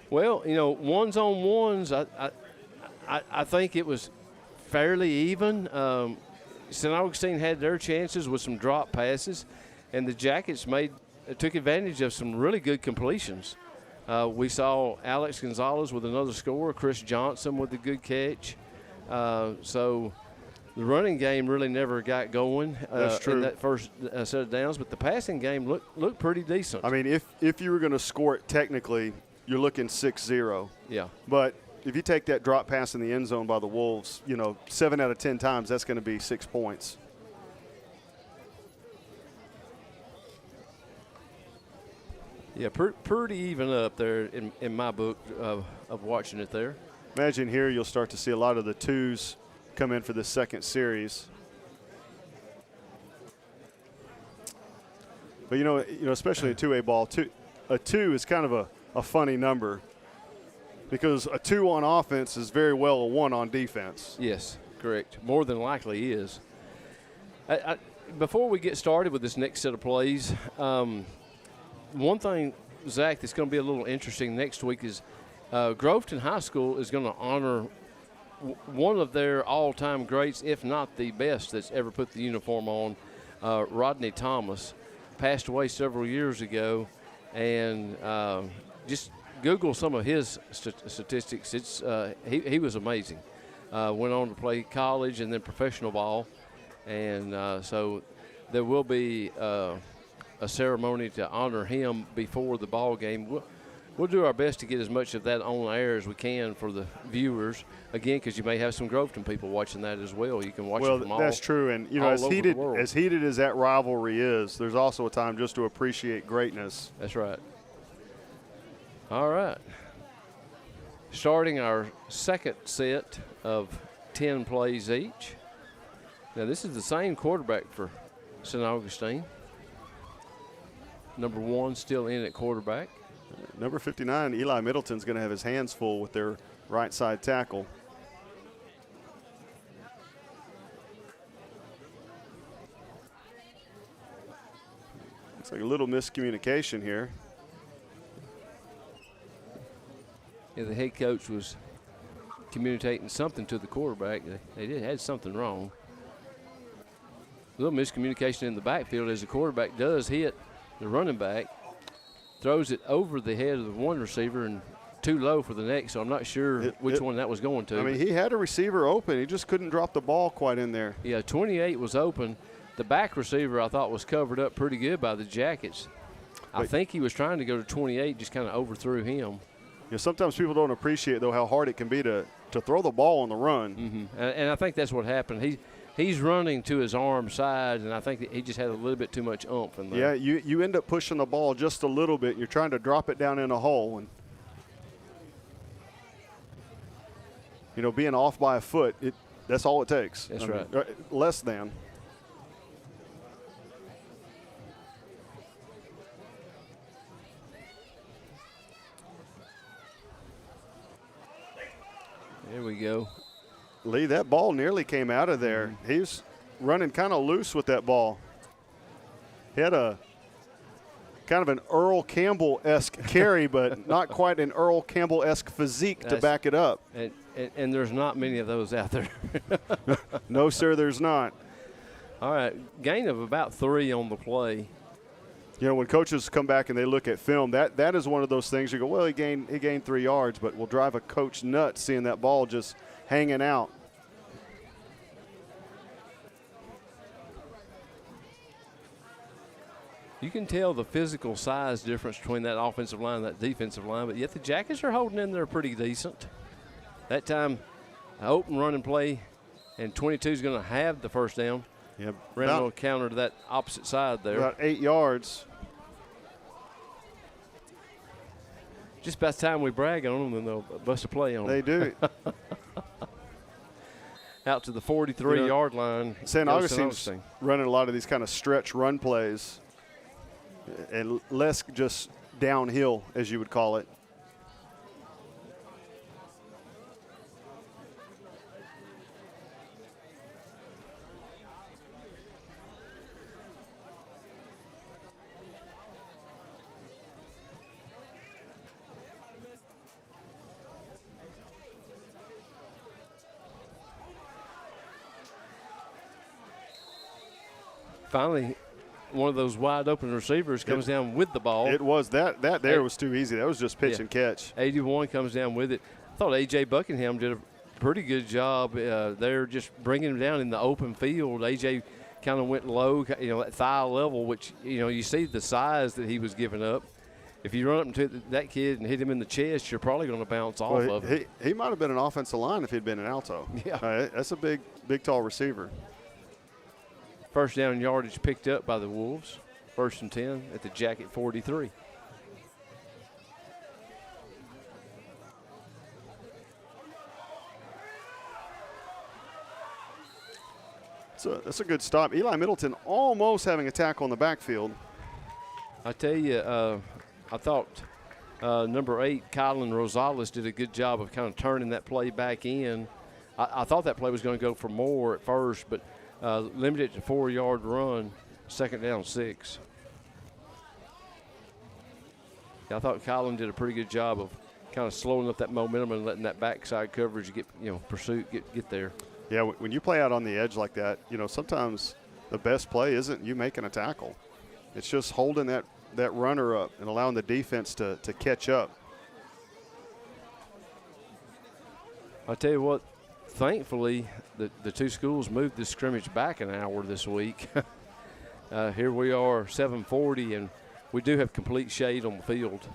Well, you know, ones on ones, I think it was fairly even. St. Augustine had their chances with some drop passes, and the Jackets took advantage of some really good completions. We saw Alex Gonzalez with another score, Chris Johnson with a good catch. So the running game really never got going in that first set of downs, but the passing game looked pretty decent. I mean, if you were going to score it technically, you're looking 6-0. Yeah. But if you take that drop pass in the end zone by the Wolves, 7 out of 10 times, that's going to be 6 points. Yeah, pretty even up there in my book of watching it there. Imagine here you'll start to see a lot of the twos come in for the second series. But, you know, especially in 2A ball, a 2 is kind of a funny number because a 2 on offense is very well a 1 on defense. Yes, correct. More than likely is. Before we get started with this next set of plays, one thing, Zach, that's going to be a little interesting next week is Groveton High School is going to honor one of their all-time greats, if not the best that's ever put the uniform on, Rodney Thomas. Passed away several years ago, and just Google some of his statistics. It's he was amazing. Went on to play college and then professional ball, and so there will be a ceremony to honor him before the ball game. We'll do our best to get as much of that on air as we can for the viewers. Again, because you may have some Groveton people watching that as well. You can watch it from all. Well, that's true. And, you know, as heated as that rivalry is, there's also a time just to appreciate greatness. That's right. All right. Starting our second set of 10 plays each. Now, this is the same quarterback for St. Augustine. Number 1 still in at quarterback. Number 59, Eli Middleton's going to have his hands full with their right side tackle. Looks like a little miscommunication here. Yeah, the head coach was communicating something to the quarterback. They had something wrong. A little miscommunication in the backfield as the quarterback does hit the running back. Throws it over the head of the one receiver and too low for the next, so I'm not sure which one that was going to. I mean, he had a receiver open. He just couldn't drop the ball quite in there. Yeah, 28 was open. The back receiver, I thought, was covered up pretty good by the Jackets. I think he was trying to go to 28, just kind of overthrew him. Yeah, sometimes people don't appreciate, though, how hard it can be to throw the ball on the run. Mm-hmm. And I think that's what happened. He's running to his arm side, and I think that he just had a little bit too much oomph in there. Yeah, you end up pushing the ball just a little bit. You're trying to drop it down in a hole. And, you know, being off by a foot, that's all it takes. That's right. Less than. There we go. Lee, that ball nearly came out of there. He was running kind of loose with that ball. He had a kind of an Earl Campbell-esque carry, but not quite an Earl Campbell-esque physique to back it up. And there's not many of those out there. No, sir, there's not. All right, gain of about 3 on the play. You know, when coaches come back and they look at film, that is one of those things you go, well, he gained 3 yards, but will drive a coach nuts seeing that ball just hanging out. You can tell the physical size difference between that offensive line and that defensive line, but yet the Jackets are holding in there pretty decent. That time, open running play, and 22 is going to have the first down. Yeah, ran a little counter to that opposite side there. About 8 yards. Just about the time we brag on them, then they'll bust a play on them. They do. Out to the 43-yard line. St. Augustine's running a lot of these kind of stretch run plays and less just downhill, as you would call it. Finally, one of those wide open receivers comes down with the ball. It was that there was too easy. That was just pitch and catch. 81 comes down with it. I thought A.J. Buckingham did a pretty good job there, just bringing him down in the open field. A.J. kind of went low, at thigh level, which, you see the size that he was giving up. If you run up to that kid and hit him in the chest, you're probably going to bounce off of him. He might have been an offensive line if he'd been an Alto. Yeah. That's a big, tall receiver. First down yardage picked up by the Wolves. 1st and 10 at the Jacket 43. That's a good stop. Eli Middleton almost having a tackle in the backfield. I tell you, I thought number 8, Kylan Rosales, did a good job of kind of turning that play back in. I thought that play was going to go for more at first, but limited it to 4-yard run, 2nd down 6. I thought Kylan did a pretty good job of kind of slowing up that momentum and letting that backside coverage get, pursuit get there. Yeah, when you play out on the edge like that, sometimes the best play isn't you making a tackle. It's just holding that runner up and allowing the defense to catch up. I'll tell you what, thankfully, the two schools moved this scrimmage back an hour this week. Here we are, 7:40, and we do have complete shade on the field.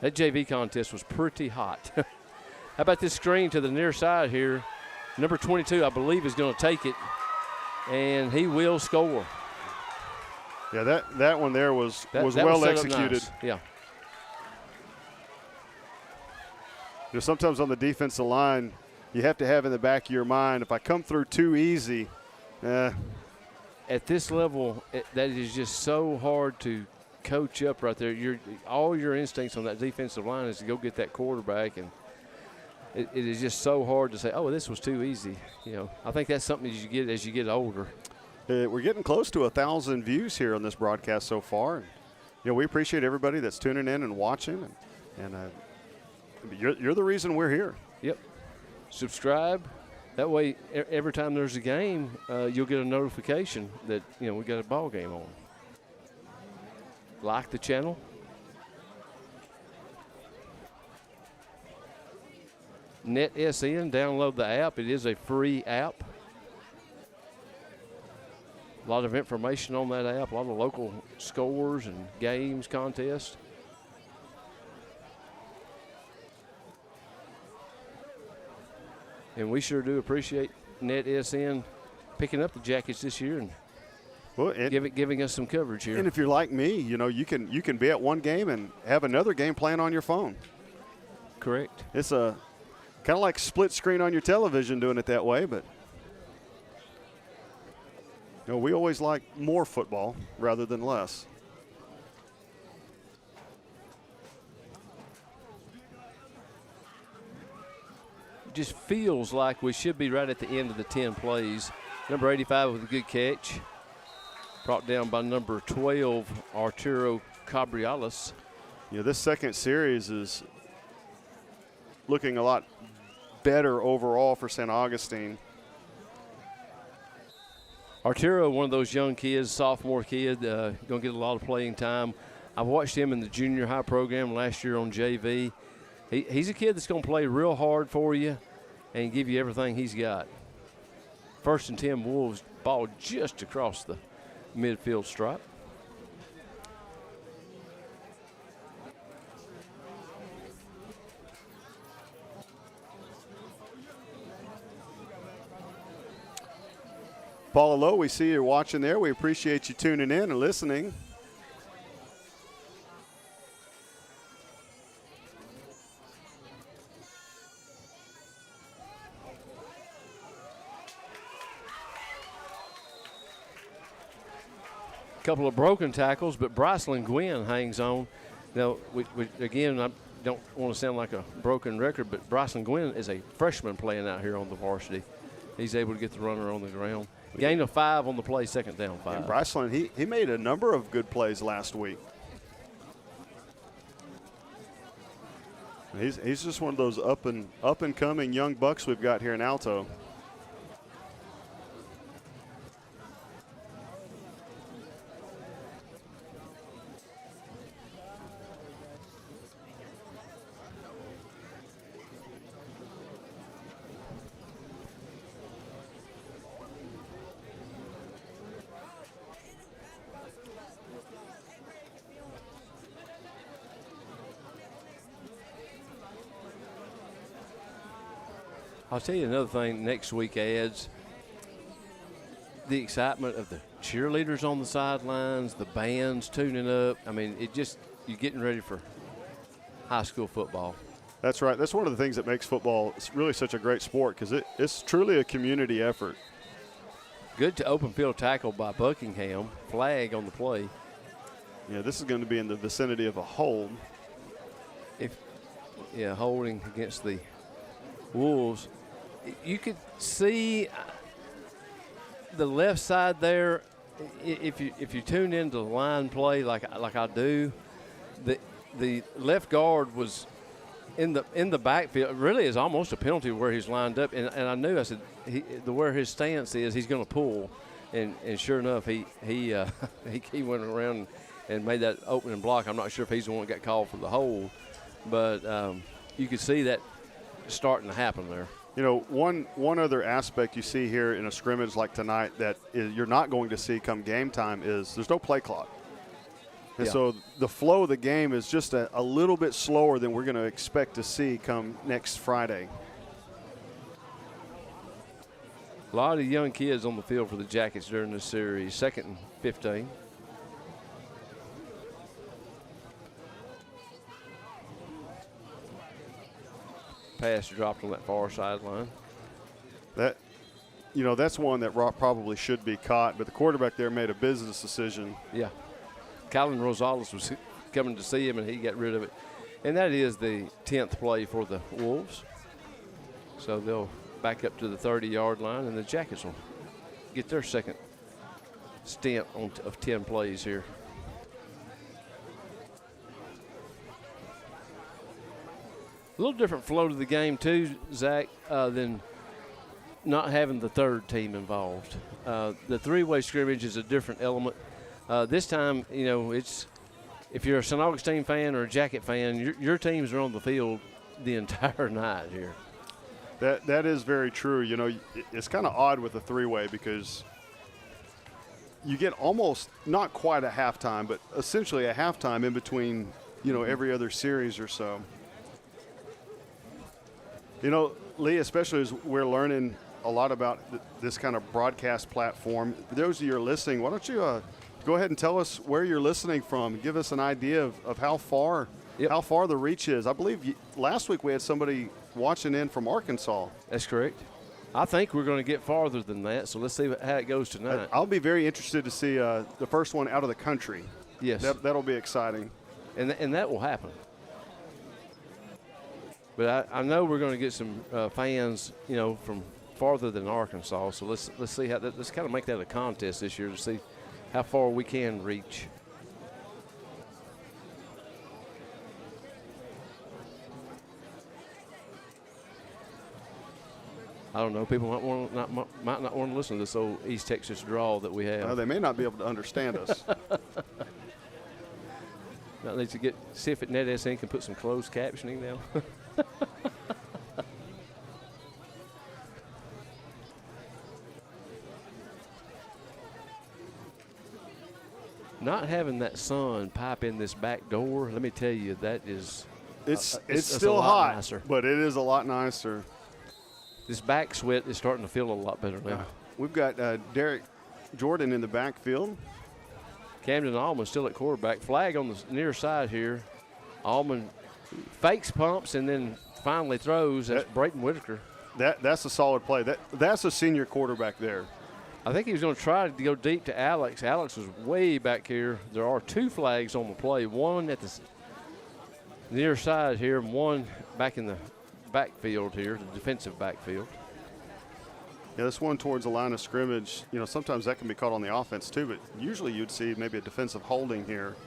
That JV contest was pretty hot. How about this screen to the near side here? Number 22, I believe, is going to take it, and he will score. Yeah, that one there was that well was executed. Nice. Yeah. Sometimes on the defensive line, you have to have in the back of your mind, if I come through too easy. At this level, that is just so hard to coach up right there. All your instincts on that defensive line is to go get that quarterback, and it is just so hard to say, oh, this was too easy. I think that's something you get as you get older. We're getting close to 1,000 views here on this broadcast so far. And, we appreciate everybody that's tuning in and watching. And you're the reason we're here. Yep. Subscribe. That way, every time there's a game, you'll get a notification that, we got a ball game on. Like the channel. NETSN, download the app. It is a free app. A lot of information on that app, a lot of local scores and games, contests. And we sure do appreciate NETSN picking up the Jackets this year and giving us some coverage here. And if you're like me, you can be at one game and have another game playing on your phone. Correct. It's a kind of like split screen on your television doing it that way, but we always like more football rather than less. Just feels like we should be right at the end of the 10 plays. Number 85 with a good catch. Brought down by number 12, Arturo Cabriales. This second series is looking a lot better overall for St. Augustine. Arturo, one of those young kids, sophomore kid, going to get a lot of playing time. I watched him in the junior high program last year on JV. He's a kid that's going to play real hard for you and give you everything he's got. 1st and 10 Wolves, ball just across the midfield stripe. Paula Lowe, we see you watching there. We appreciate you tuning in and listening. Couple of broken tackles, but Bryceland Gwynn hangs on. Now, again, I don't want to sound like a broken record, but Bryceland Gwynn is a freshman playing out here on the varsity. He's able to get the runner on the ground. Gain of 5 on the play, 2nd down 5. And Bryceland, he made a number of good plays last week. He's just one of those up and coming young bucks we've got here in Alto. I'll tell you another thing next week adds the excitement of the cheerleaders on the sidelines, the bands tuning up. I mean, you're getting ready for high school football. That's right. That's one of the things that makes football really such a great sport, because it's truly a community effort. Good to open field tackle by Buckingham. Flag on the play. Yeah, this is going to be in the vicinity of a hold. Holding against the Wolves. You could see the left side there. If you tune into the line play like I do, the left guard was in the backfield. Really is almost a penalty where he's lined up, and I knew, I said, where his stance is, he's going to pull, and sure enough, he went around and made that opening block. I'm not sure if he's the one that got called for the hold, but you could see that starting to happen there. You know, one other aspect you see here in a scrimmage like tonight that you're not going to see come game time is there's no play clock. And so the flow of the game is just a little bit slower than we're going to expect to see come next Friday. A lot of young kids on the field for the Jackets during this series. 2nd and 15. Pass dropped on that far sideline. That's one that probably should be caught, but the quarterback there made a business decision. Yeah. Colin Rosales was coming to see him, and he got rid of it. And that is the 10th play for the Wolves. So they'll back up to the 30-yard line, and the Jackets will get their second stint of 10 plays here. A little different flow to the game, too, Zach, than not having the third team involved. The three-way scrimmage is a different element. This time, it's if you're a St. Augustine fan or a Jacket fan, your teams are on the field the entire night here. That is very true. It's kind of odd with a three-way because you get almost not quite a halftime, but essentially a halftime in between, every other series or so. Lee, especially as we're learning a lot about this kind of broadcast platform, for those of you who are listening, why don't you go ahead and tell us where you're listening from. Give us an idea of how far the reach is. I believe last week we had somebody watching in from Arkansas. That's correct. I think we're going to get farther than that, so let's see how it goes tonight. I'll be very interested to see the first one out of the country. Yes. That'll be exciting. And that will happen. But I know we're going to get some fans, from farther than Arkansas. So let's see how let's kind of make that a contest this year to see how far we can reach. I don't know. People might not want to listen to this old East Texas drawl that we have. They may not be able to understand us. Now need to see if NETSN can put some closed captioning down. Not having that sun pipe in this back door, let me tell you, that is it's still hot, nicer. But it is a lot nicer. This back sweat is starting to feel a lot better now. We've got Derek Jordan in the backfield. Camden Allman still at quarterback. Flag on the near side here. Allman fakes, pumps, and then finally throws. That's Brayton Whitaker. That's a solid play. That's a senior quarterback there. I think he was going to try to go deep to Alex. Alex was way back here. There are two flags on the play, one at the near side here and one back in the backfield here, the defensive backfield. Yeah, this one towards the line of scrimmage, sometimes that can be caught on the offense too, but usually you'd see maybe a defensive holding here.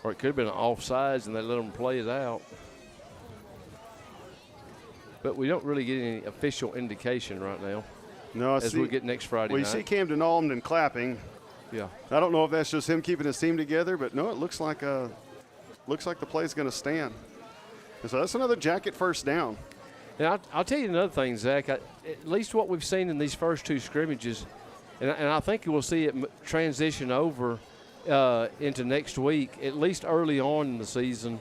Or it could have been an offsides and they let them play it out. But we don't really get any official indication right now. No, as we get next Friday night. You see Camden Allman clapping. Yeah. I don't know if that's just him keeping his team together, but no, it looks like the play's going to stand. And so that's another Jacket first down. And I'll tell you another thing, Zach. At least what we've seen in these first two scrimmages, and I think we'll see it transition over into next week, at least early on in the season.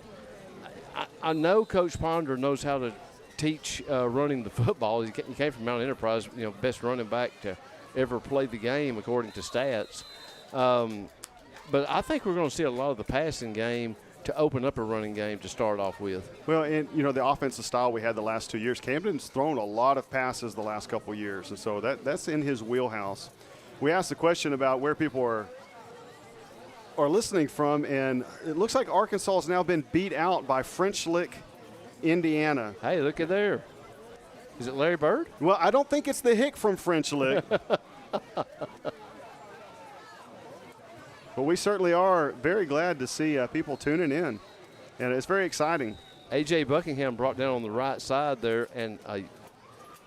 I know Coach Ponder knows how to teach running the football. He came from Mount Enterprise, best running back to ever play the game according to stats. But I think we're going to see a lot of the passing game to open up a running game to start off with. Well, and, you know, the offensive style we had the last 2 years, Camden's thrown a lot of passes the last couple of years, and so that's in his wheelhouse. We asked the question about where people are listening from, and it looks like Arkansas has now been beat out by French Lick, Indiana. Hey, look at there. Is it Larry Bird? Well, I don't think it's the hick from French Lick. But we certainly are very glad to see people tuning in, and it's very exciting. A.J. Buckingham brought down on the right side there, and a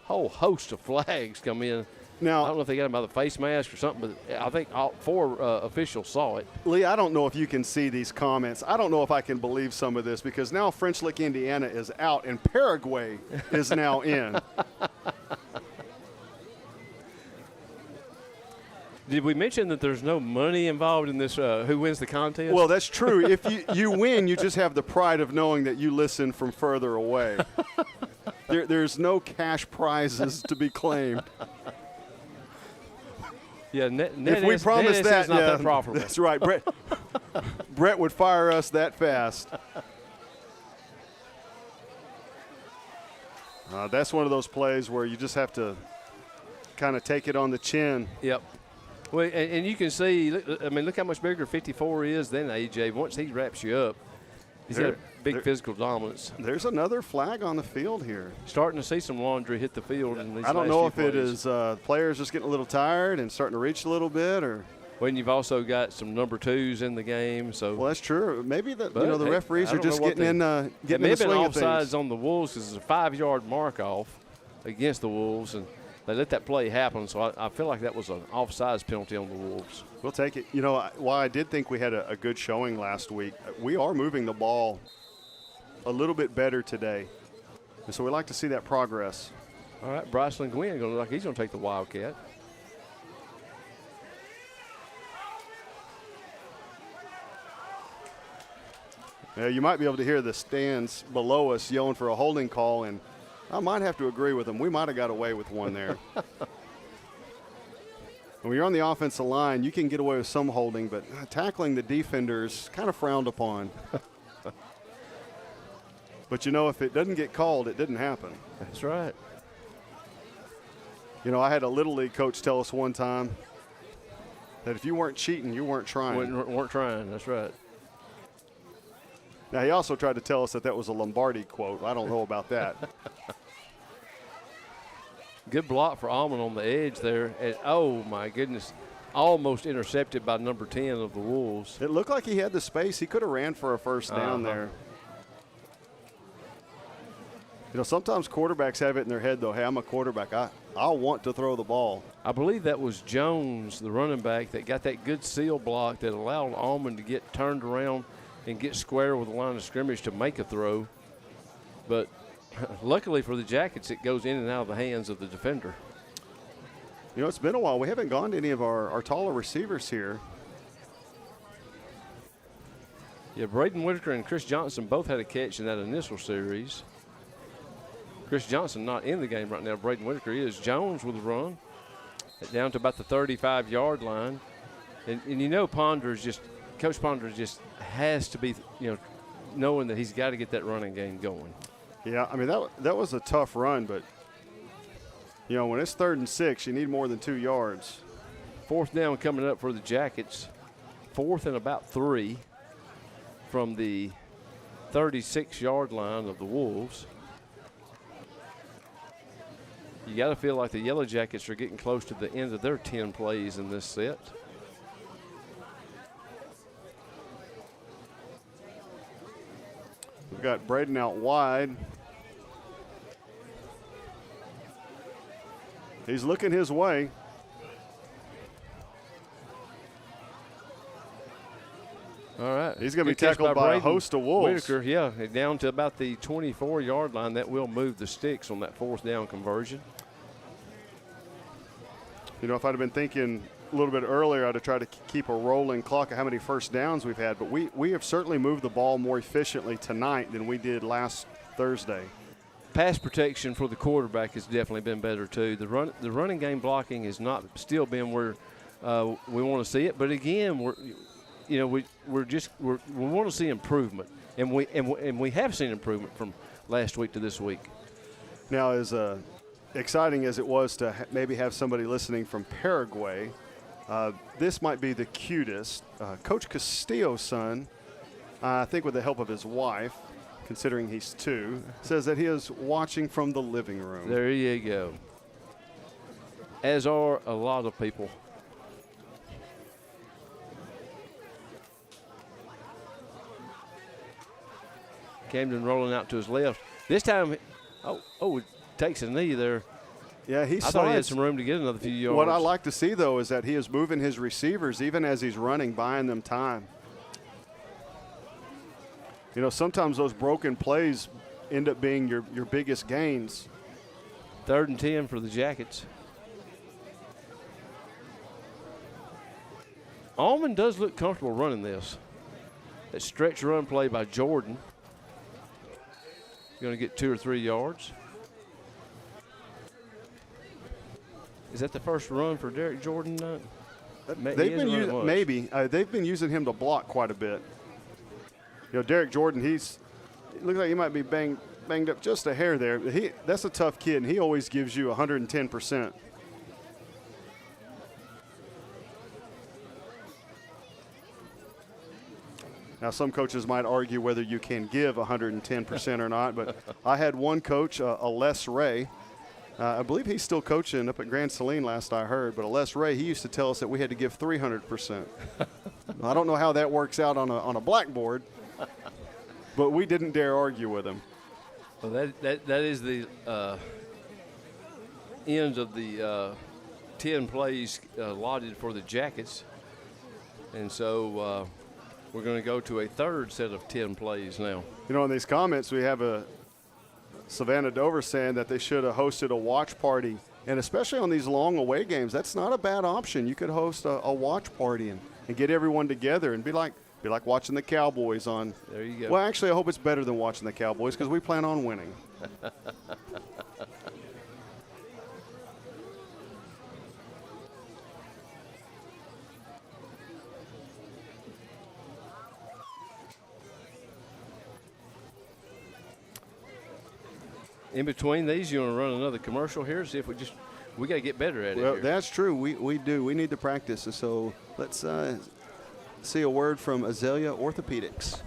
whole host of flags come in. Now, I don't know if they got him by the face mask or something, but I think all 4 officials saw it. Lee, I don't know if you can see these comments. I don't know if I can believe some of this, because now French Lick, Indiana is out, and Paraguay is now in. Did we mention that there's no money involved in this, who wins the contest? Well, that's true. If you win, you just have the pride of knowing that you listen from further away. There's no cash prizes to be claimed. Yeah, If we promise that, not that profitable. That's right. Brett would fire us that fast. That's one of those plays where you just have to kind of take it on the chin. Yep. Well, and you can see, I mean, look how much bigger 54 is than AJ. Once he wraps you up, he's got a big physical dominance. There's another flag on the field here. Starting to see some laundry hit the field in these I don't know if plays. it is players just getting a little tired and starting to reach a little bit, or. When you've also got some number 2s in the game, so. Well, that's true. Maybe the But, referees are just getting in the swing of things. It may have been offsides on the Wolves because it's a 5-yard mark off against the Wolves, and they let that play happen. So I feel like that was an offsides penalty on the Wolves. We'll take it. You know, while I did think we had a good showing last week, we are moving the ball a little bit better today, and so we like to see that progress. All right, Bryson Gwynn going to look like he's going to take the Wildcat. Yeah, you might be able to hear the stands below us yelling for a holding call, and I might have to agree with them. We might have got away with one there. When you're on the offensive line, you can get away with some holding, but tackling the defenders kind of frowned upon. But, you know, if it doesn't get called, it didn't happen. That's right. You know, I had a Little League coach tell us one time that if you weren't cheating, you weren't trying. Weren't trying, that's right. Now, he also tried to tell us that was a Lombardi quote. I don't know about that. Good block for Almond on the edge there. And, oh, my goodness, almost intercepted by number 10 of the Wolves. It looked like he had the space. He could have ran for a first down there. You know, sometimes quarterbacks have it in their head, though, hey, I'm a quarterback. I want to throw the ball. I believe that was Jones, the running back, that got that good seal block that allowed Almond to get turned around and get square with the line of scrimmage to make a throw. But luckily for the Jackets, it goes in and out of the hands of the defender. You know, it's been a while. We haven't gone to any of our taller receivers here. Yeah, Braden Whitaker and Chris Johnson both had a catch in that initial series. Chris Johnson not in the game right now. Braden Whitaker is. Jones with a run down to about the 35-yard line. And you know Coach Ponder just has to be, you know, knowing that he's got to get that running game going. Yeah, I mean, that was a tough run, but, you know, when it's 3rd and 6, you need more than 2 yards. 4th down coming up for the Jackets. 4th and about 3 from the 36-yard line of the Wolves. You got to feel like the Yellow Jackets are getting close to the end of their 10 plays in this set. We've got Braden out wide. He's looking his way. All right. He's going to be Good catch tackled by a Braden host of Wolves. Whitaker, yeah, down to about the 24-yard line. That will move the sticks on that 4th down conversion. You know, if I'd have been thinking a little bit earlier, I'd have tried to keep a rolling clock of how many first downs we've had. But we have certainly moved the ball more efficiently tonight than we did last Thursday. Pass protection for the quarterback has definitely been better too. The running game blocking has not still been where we want to see it. But again, you know, we want to see improvement, and we have seen improvement from last week to this week. Now, as exciting as it was to maybe have somebody listening from Paraguay, this might be the cutest. Coach Castillo's son, I think with the help of his wife, considering he's 2, says that he is watching from the living room. There you go. As are a lot of people. Camden rolling out to his left. This time, it takes a knee there. Yeah, I thought he had some room to get another few yards. What I like to see, though, is that he is moving his receivers even as he's running, buying them time. You know, sometimes those broken plays end up being your biggest gains. 3rd and 10 for the Jackets. Allman does look comfortable running this. That stretch run play by Jordan. Going to get 2 or 3 yards. Is that the first run for Derek Jordan? They've been using him to block quite a bit. You know, Derek Jordan, it looks like he might be banged up just a hair there. That's a tough kid, and he always gives you 110%. Now, some coaches might argue whether you can give 110% or not, but I had one coach, Les Ray. I believe he's still coaching up at Grand Saline last I heard, but Les Ray, he used to tell us that we had to give 300%. I don't know how that works out on a blackboard, but we didn't dare argue with him. Well, that is the end of the 10 plays allotted for the Jackets. And so we're going to go to a 3rd set of 10 plays now. You know, in these comments, we have a Savannah Dover saying that they should have hosted a watch party. And especially on these long away games, that's not a bad option. You could host a watch party and get everyone together and be like watching the Cowboys on. There you go. Well, actually, I hope it's better than watching the Cowboys because we plan on winning. In between these, you want to run another commercial here? See if we got to get better at it. Well, here. that's true. We do. We need to practice. So let's see a word from Azalea Orthopedics.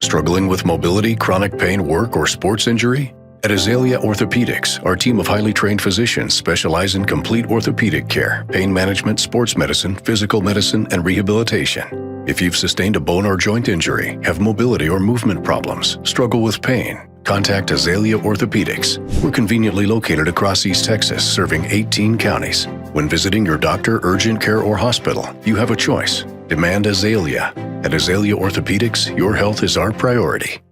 Struggling with mobility, chronic pain, work, or sports injury? At Azalea Orthopedics, our team of highly trained physicians specialize in complete orthopedic care, pain management, sports medicine, physical medicine, and rehabilitation. If you've sustained a bone or joint injury, have mobility or movement problems, struggle with pain, contact Azalea Orthopedics. We're conveniently located across East Texas, serving 18 counties. When visiting your doctor, urgent care, or hospital, you have a choice. Demand Azalea. At Azalea Orthopedics, your health is our priority.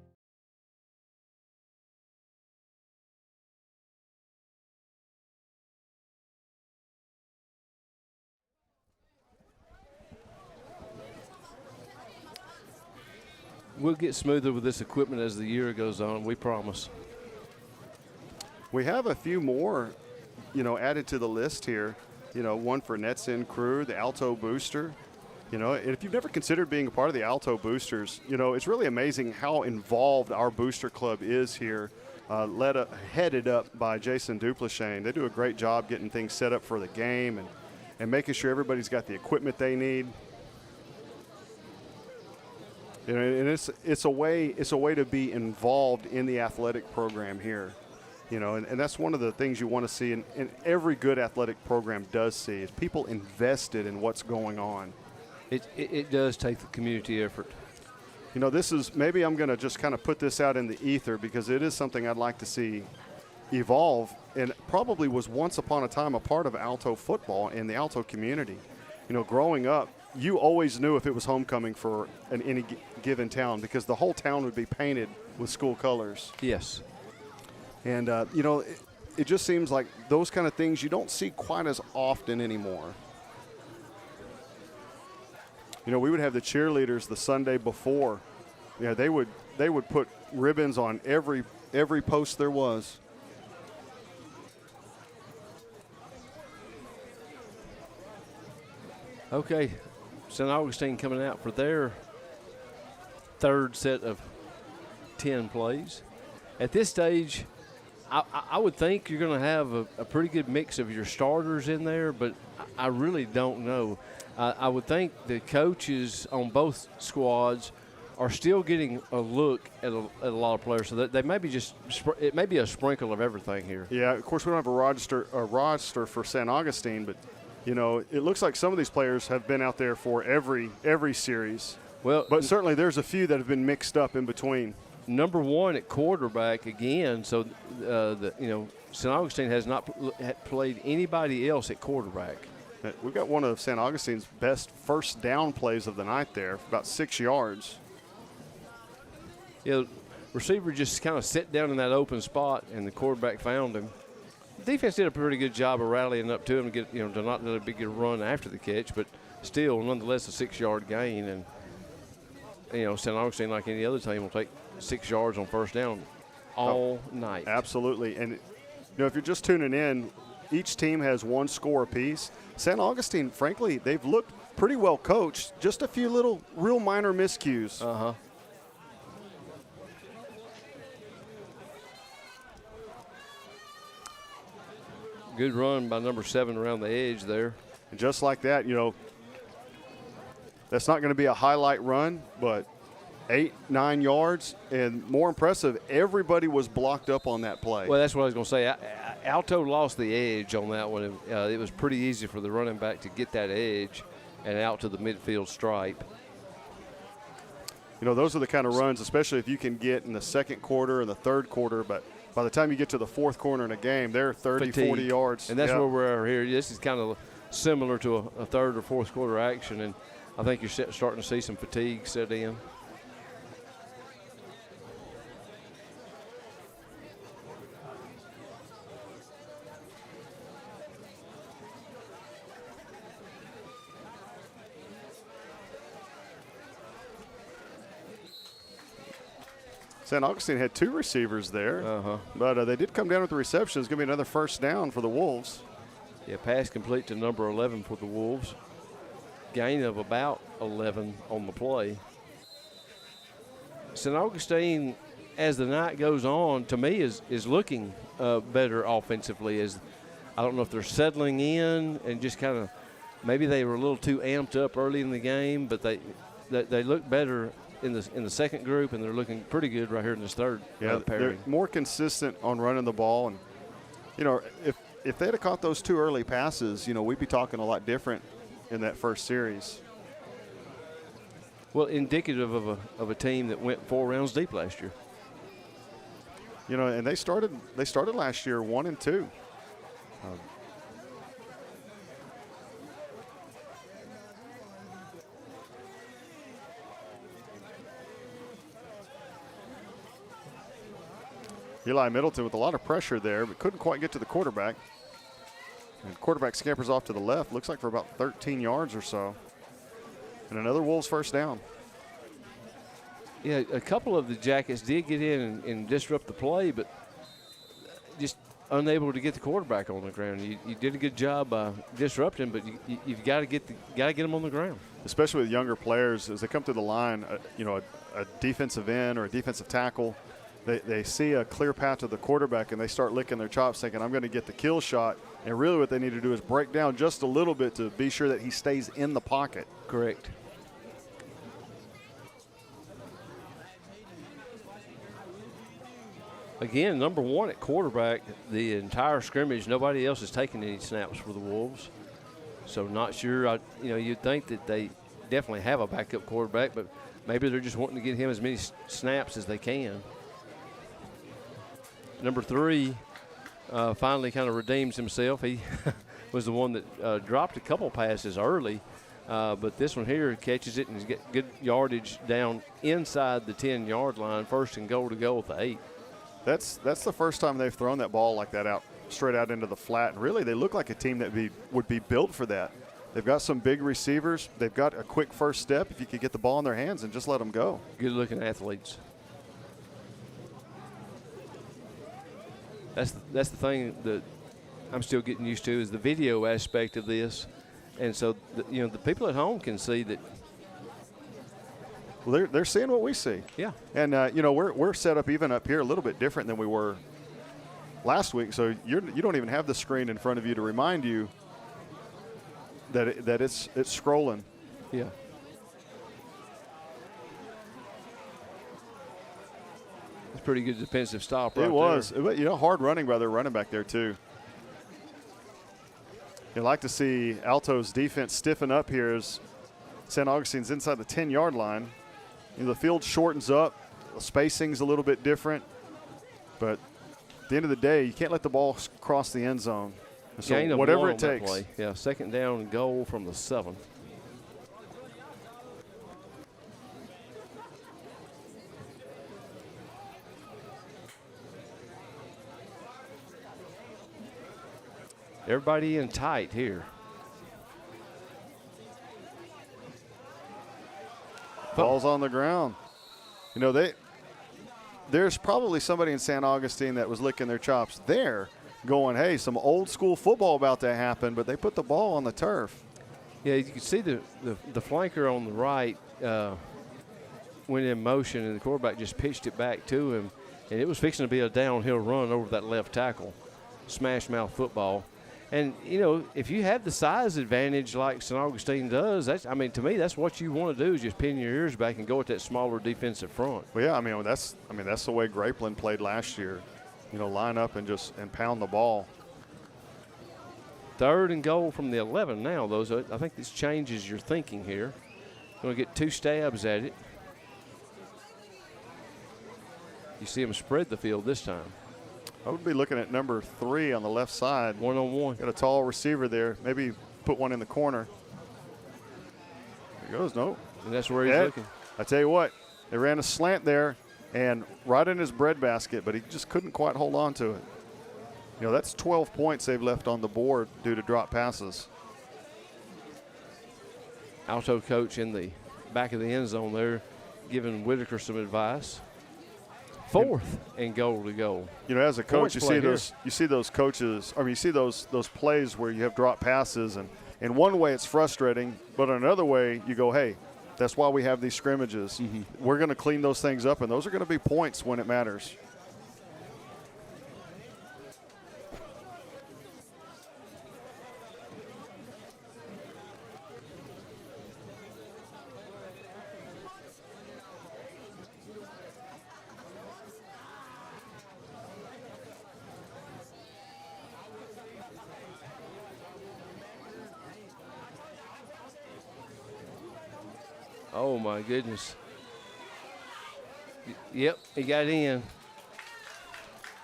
We'll get smoother with this equipment as the year goes on, we promise. We have a few more, added to the list here. One for NETSN crew, the Alto booster. If you've never considered being a part of the Alto boosters, it's really amazing how involved our booster club is here, headed up by Jason Duplashane. They do a great job getting things set up for the game and making sure everybody's got the equipment they need. And it's a way to be involved in the athletic program here. And that's one of the things you want to see, and every good athletic program does see, is people invested in what's going on. It does take the community effort. This is, maybe I'm going to just kind of put this out in the ether because it is something I'd like to see evolve, and probably was once upon a time a part of Alto football in the Alto community. Growing up, you always knew if it was homecoming for any given town because the whole town would be painted with school colors. Yes. And, it just seems like those kind of things you don't see quite as often anymore. We would have the cheerleaders the Sunday before. Yeah, they would put ribbons on every post there was. Okay. St. Augustine coming out for their third set of 10 plays. At this stage, I would think you're going to have a pretty good mix of your starters in there, but I really don't know. I would think the coaches on both squads are still getting a look at a lot of players, so that they may be it may be a sprinkle of everything here. Yeah, of course we don't have a roster for St. Augustine, but you know, it looks like some of these players have been out there for every series. Well, but certainly there's a few that have been mixed up in between. Number one at quarterback again, so St. Augustine has not played anybody else at quarterback. We've got one of St. Augustine's best first down plays of the night there, about 6 yards. Yeah, receiver just kind of sat down in that open spot, and the quarterback found him. The defense did a pretty good job of rallying up to him to get, to not let a big run after the catch, but still, nonetheless, a 6-yard gain. And St. Augustine, like any other team, will take 6 yards on first down all night. Absolutely, and if you're just tuning in, each team has one score apiece. St. Augustine, frankly, they've looked pretty well coached. Just a few little, real minor miscues. Good run by number 7 around the edge there. And just like that, that's not going to be a highlight run, but 8-9 yards, and more impressive, everybody was blocked up on that play. Well, that's what I was going to say. Alto lost the edge on that one. It was pretty easy for the running back to get that edge and out to the midfield stripe. Those are the kind of runs, especially if you can get in the second quarter and the third quarter, but by the time you get to the fourth quarter in a game, they're 30, 40 yards. And that's where we're here. This is kind of similar to a third or fourth quarter action, and I think you're starting to see some fatigue set in. St. Augustine had 2 receivers there, but they did come down with the reception. It's going to be another first down for the Wolves. Yeah, pass complete to number 11 for the Wolves. Gain of about 11 on the play. St. Augustine, as the night goes on, to me is looking better offensively. I don't know if they're settling in and just kind of maybe they were a little too amped up early in the game, but they look better in the second group, and they're looking pretty good right here in this third pairing. They're more consistent on running the ball, and if they'd have caught those 2 early passes, we'd be talking a lot different in that first series. Well, indicative of a team that went 4 rounds deep last year. And they started last year 1-2. Eli Middleton with a lot of pressure there, but couldn't quite get to the quarterback. And quarterback scampers off to the left, looks like for about 13 yards or so. And another Wolves first down. Yeah, a couple of the Jackets did get in and disrupt the play, but just unable to get the quarterback on the ground. You did a good job disrupting, but you've got to get them on the ground. Especially with younger players, as they come through the line, a defensive end or a defensive tackle, they see a clear path to the quarterback and they start licking their chops thinking, I'm going to get the kill shot. And really what they need to do is break down just a little bit to be sure that he stays in the pocket. Correct. Again, number 1 at quarterback, the entire scrimmage, nobody else has taken any snaps for the Wolves. So not sure, you'd think that they definitely have a backup quarterback, but maybe they're just wanting to get him as many snaps as they can. Number 3 finally kind of redeems himself. He was the one that dropped a couple passes early, but this one here catches it and he's got good yardage down inside the 10-yard line, first and goal to go with the 8. That's the first time they've thrown that ball like that out straight out into the flat. And really, they look like a team that would be built for that. They've got some big receivers. They've got a quick first step if you could get the ball in their hands and just let them go. Good-looking athletes. That's the thing that I'm still getting used to is the video aspect of this. And so, the people at home can see that. Well, they're seeing what we see. Yeah. And, we're set up even up here a little bit different than we were last week. So you don't even have the screen in front of you to remind you that it's scrolling. Yeah. It's a pretty good defensive stop right there. It was. But, hard running by their running back there, too. You'd like to see Alto's defense stiffen up here as St. Augustine's inside the 10-yard line. The field shortens up. The spacing's a little bit different. But at the end of the day, you can't let the ball cross the end zone. So Gain of whatever one it on that takes. play. Yeah, 2nd down and goal from the 7. Everybody in tight here. Ball's on the ground. There's probably somebody in St. Augustine that was licking their chops there going, hey, some old school football about to happen, but they put the ball on the turf. Yeah, you can see the flanker on the right went in motion, and the quarterback just pitched it back to him, and it was fixing to be a downhill run over that left tackle. Smash mouth football. And, if you have the size advantage like St. Augustine does, to me, that's what you want to do is just pin your ears back and go with that smaller defensive front. Well, yeah, that's the way Grapeland played last year. Line up and pound the ball. 3rd and goal from the 11 now, though. So I think this changes your thinking here. Going to get 2 stabs at it. You see them spread the field this time. I would be looking at number 3 on the left side. 1-on-1. Got a tall receiver there. Maybe put one in the corner. There goes. No. And that's where he's looking. I tell you what, they ran a slant there and right in his breadbasket, but he just couldn't quite hold on to it. That's 12 points they've left on the board due to drop passes. Alto coach in the back of the end zone there giving Whitaker some advice. 4th and goal to go. As a coach, you see those plays where you have drop passes, and in one way it's frustrating, but in another way you go, hey, that's why we have these scrimmages. Mm-hmm. We're going to clean those things up, and those are going to be points when it matters. Oh, my goodness. Yep, he got in.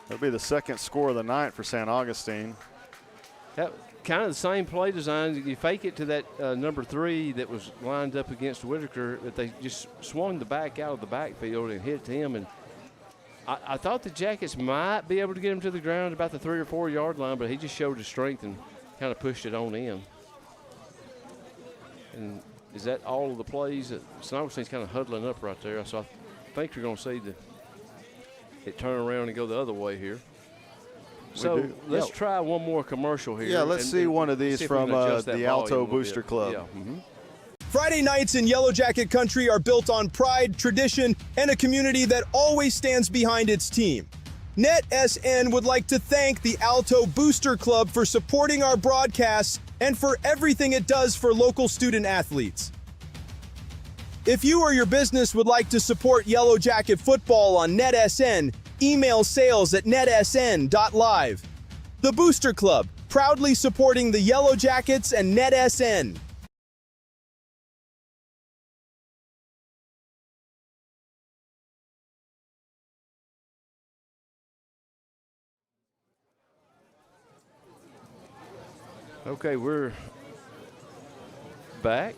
That'll be the 2nd score of the night for St. Augustine. That kind of the same play design. You fake it to that number 3 that was lined up against Whitaker, but they just swung the back out of the backfield and hit him. And I thought the Jackets might be able to get him to the ground about the 3 or 4 yard line, but he just showed his strength and kind of pushed it on in. And is that all of the plays? St. Augustine's kind of huddling up right there. So I think you're going to see it turn around and go the other way here. So let's try one more commercial here. Yeah, let's see one of these from the Alto Booster Club. Yeah. Mm-hmm. Friday nights in Yellow Jacket Country are built on pride, tradition, and a community that always stands behind its team. NETSN would like to thank the Alto Booster Club for supporting our broadcasts and for everything it does for local student athletes. If you or your business would like to support Yellow Jacket football on NETSN, email sales@netsn.live. The Booster Club, proudly supporting the Yellow Jackets and NETSN. Okay, we're back.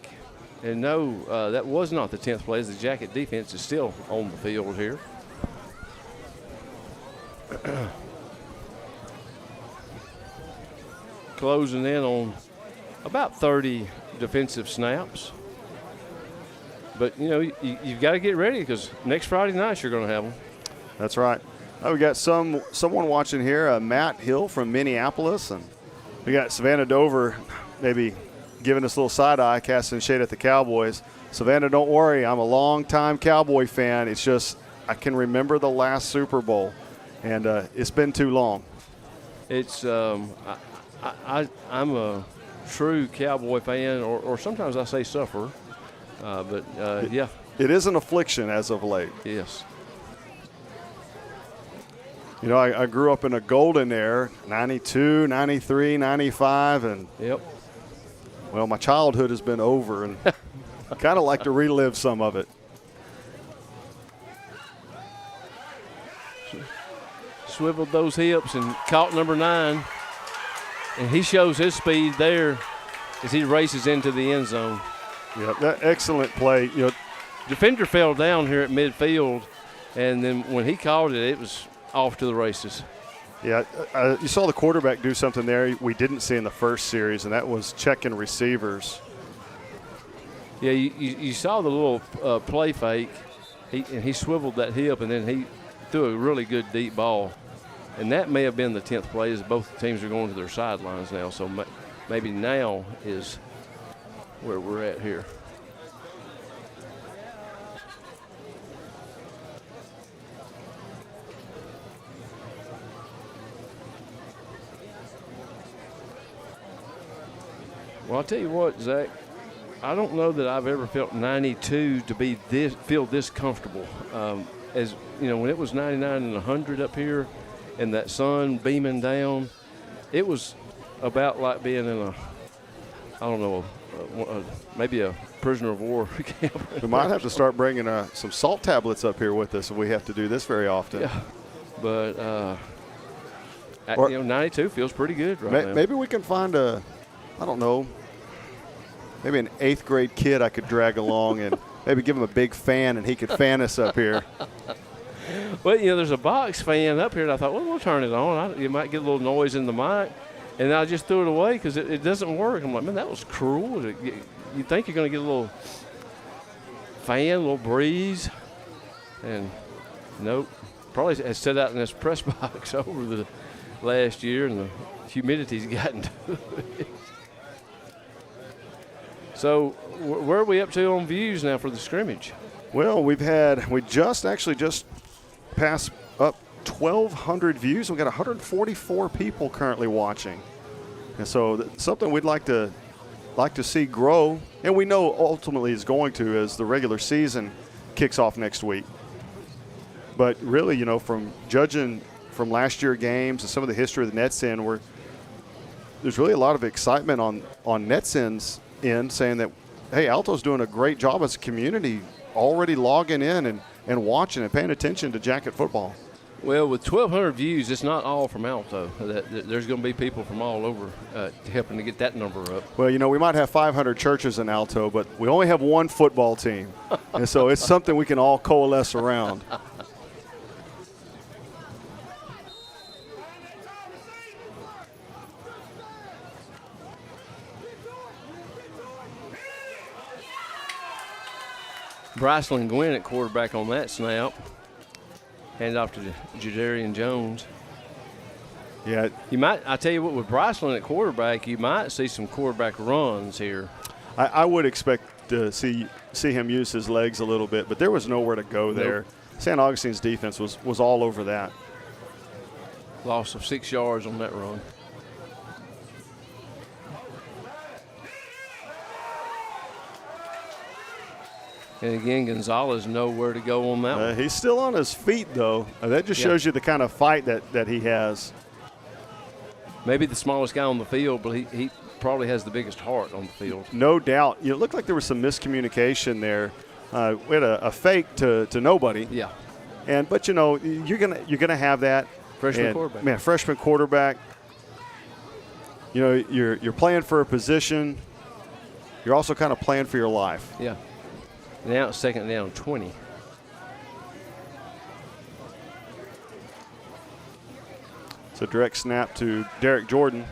And no, that was not the 10th play, as the Jacket defense is still on the field here. Closing in on about 30 defensive snaps. But, you know, you've got to get ready because next Friday night you're going to have them. That's right. We got someone watching here, Matt Hill from Minneapolis, and we got Savannah Dover maybe giving us a little side eye, casting shade at the Cowboys. Savannah, don't worry. I'm a long-time Cowboy fan. It's just I can remember the last Super Bowl, and it's been too long. It's I'm a true Cowboy fan, or sometimes I say sufferer, but yeah. It is an affliction as of late. Yes. You know, I grew up in a golden era, 92, 93, 95, and Yep. well, my childhood has been over, and kind of like to relive some of it. Swiveled those hips and caught number 9, and he shows his speed there as he races into the end zone. Yeah, that excellent play. You know, Defender fell down here at midfield, and then when he caught it, it was off to the races. yeah, you saw the quarterback do something there we didn't see in the first series, and that was checking receivers. Yeah, you saw the little play fake, and he swiveled that hip, and then he threw a really good deep ball. And that may have been the 10th play, as both teams are going to their sidelines now. So maybe now is where we're at here. Well, I'll tell you what, Zach, I don't know that I've ever felt 92 to be feel this comfortable. As you know, when it was 99 and 100 up here, and that sun beaming down, it was about like being in a, I don't know, maybe a prisoner of war camp. We might have to start bringing some salt tablets up here with us if we have to do this very often. Yeah, but you know, 92 feels pretty good right now. Maybe we can find I don't know, maybe an 8th grade kid I could drag along and maybe give him a big fan and he could fan us up here. Well, you know, there's a box fan up here, and I thought, well, we'll turn it on. You might get a little noise in the mic. And I just threw it away because it doesn't work. I'm like, man, that was cruel. You think you're going to get a little fan, a little breeze. And nope. Probably has set out in this press box over the last year, and the humidity's gotten to it. So where are we up to on views now for the scrimmage? Well, we just passed up 1,200 views. We've got 144 people currently watching. And so something we'd like to see grow, and we know ultimately is going to as the regular season kicks off next week. But really, you know, from judging from last year's games and some of the history of the NETSN, there's really a lot of excitement on NETSN's end, saying that, hey, Alto's doing a great job as a community, already logging in and watching and paying attention to Jacket football. Well, with 1,200 views, it's not all from Alto. There's going to be people from all over helping to get that number up. Well, you know, we might have 500 churches in Alto, but we only have one football team. And so it's something we can all coalesce around. Bryceland Gwynn at quarterback on that snap. Hand off to Jadarian Jones. Yeah. I tell you what, with Bryceland at quarterback, you might see some quarterback runs here. I would expect to see him use his legs a little bit, but there was nowhere to go there. Nope. St. Augustine's defense was all over that. Loss of 6 yards on that run. And again, Gonzalez nowhere to go on that one. He's still on his feet, though. That just shows you the kind of fight that he has. Maybe the smallest guy on the field, but he probably has the biggest heart on the field. No doubt. You know, it looked like there was some miscommunication there. We had a fake to nobody. Yeah. But you know, you're gonna have that. Freshman quarterback. Man, freshman quarterback. You know, you're playing for a position. You're also kind of playing for your life. Yeah. Now it's second down 20. It's a direct snap to Derek Jordan.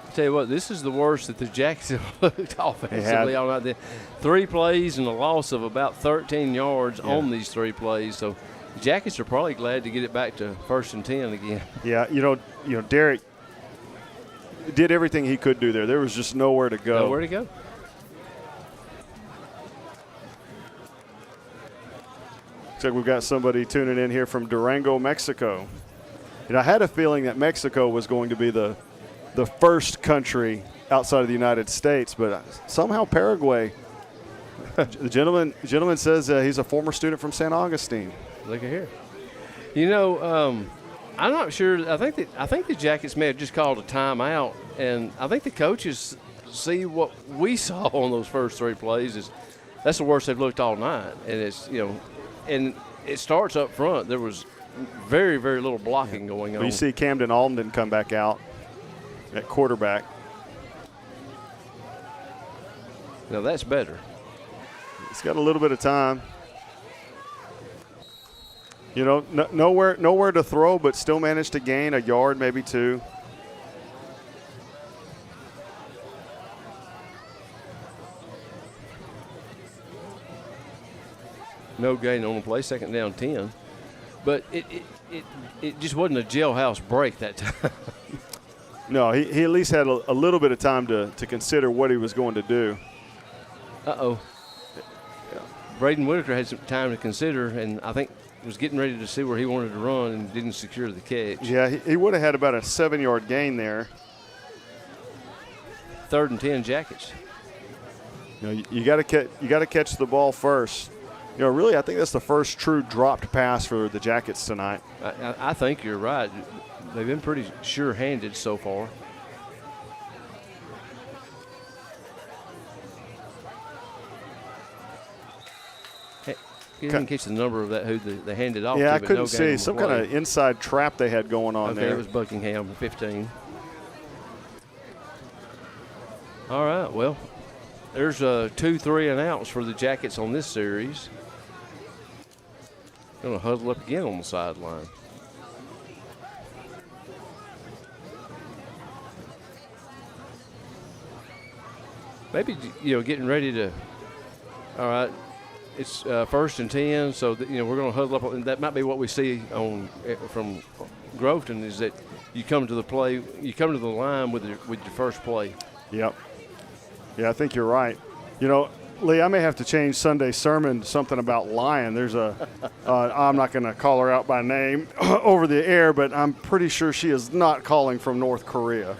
I'll tell you what, this is the worst that the Jackets have looked offensively all night. 3 plays and a loss of about 13 yards on these 3 plays. So the Jackets are probably glad to get it back to 1st and 10 again. Yeah, you know, Derek, did everything he could do there. There was just nowhere to go. Nowhere to go. Looks like we've got somebody tuning in here from Durango, Mexico. I had a feeling that Mexico was going to be the first country outside of the United States, but somehow Paraguay. The gentleman says he's a former student from St. Augustine. Look at here. I'm not sure. I think the Jackets may have just called a timeout, and I think the coaches see what we saw on those first 3 plays. That's the worst they've looked all night, and it's and it starts up front. There was very, very little blocking going on. Well, you see Camden Alden come back out at quarterback. Now that's better. He's got a little bit of time. Nowhere to throw, but still managed to gain a yard, maybe 2. No gain on the play, 2nd down 10. But it just wasn't a jailhouse break that time. No, he at least had a little bit of time to consider what he was going to do. Uh-oh. Braden Whitaker had some time to consider, and I think was getting ready to see where he wanted to run and didn't secure the catch. Yeah, he would have had about a 7-yard gain there. 3rd and 10 Jackets. You got to catch the ball first. Really, I think that's the first true dropped pass for the Jackets tonight. I think you're right. They've been pretty sure-handed so far. He didn't catch the number of that who they handed off to. Yeah, I but couldn't no see. Some kind of inside trap they had going on there. Okay, it was Buckingham, 15. All right, well, there's 2 3-and-outs for the Jackets on this series. Going to huddle up again on the sideline. Maybe, getting ready to, all right, it's 1st and 10, so we're going to huddle up. And that might be what we see from Groveton is that you come to the line with your first play. Yep. Yeah, I think you're right. Lee, I may have to change Sunday sermon to something about lying. There's I'm not going to call her out by name over the air, but I'm pretty sure she is not calling from North Korea.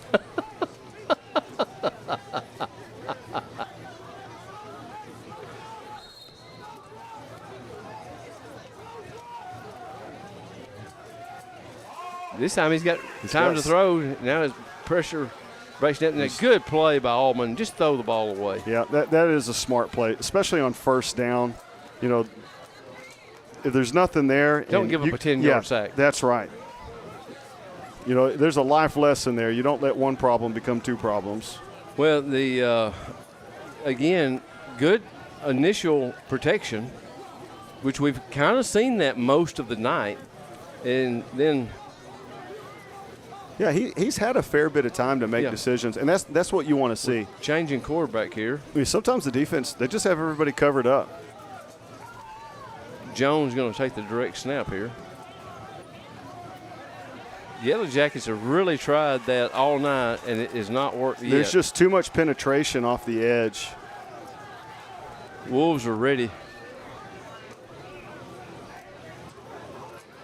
This time he's got time to throw. Now his pressure breaks down. And a good play by Allman. Just throw the ball away. Yeah, that is a smart play, especially on 1st down. If there's nothing there. Don't give up a 10-yard sack. That's right. There's a life lesson there. You don't let one problem become 2 problems. Well, again, good initial protection, which we've kind of seen that most of the night. And then – yeah, he's had a fair bit of time to make decisions, and that's what you want to see. Changing quarterback here. Sometimes the defense, they just have everybody covered up. Jones going to take the direct snap here. Yellow Jackets have really tried that all night, and it has not worked yet. There's just too much penetration off the edge. Wolves are ready.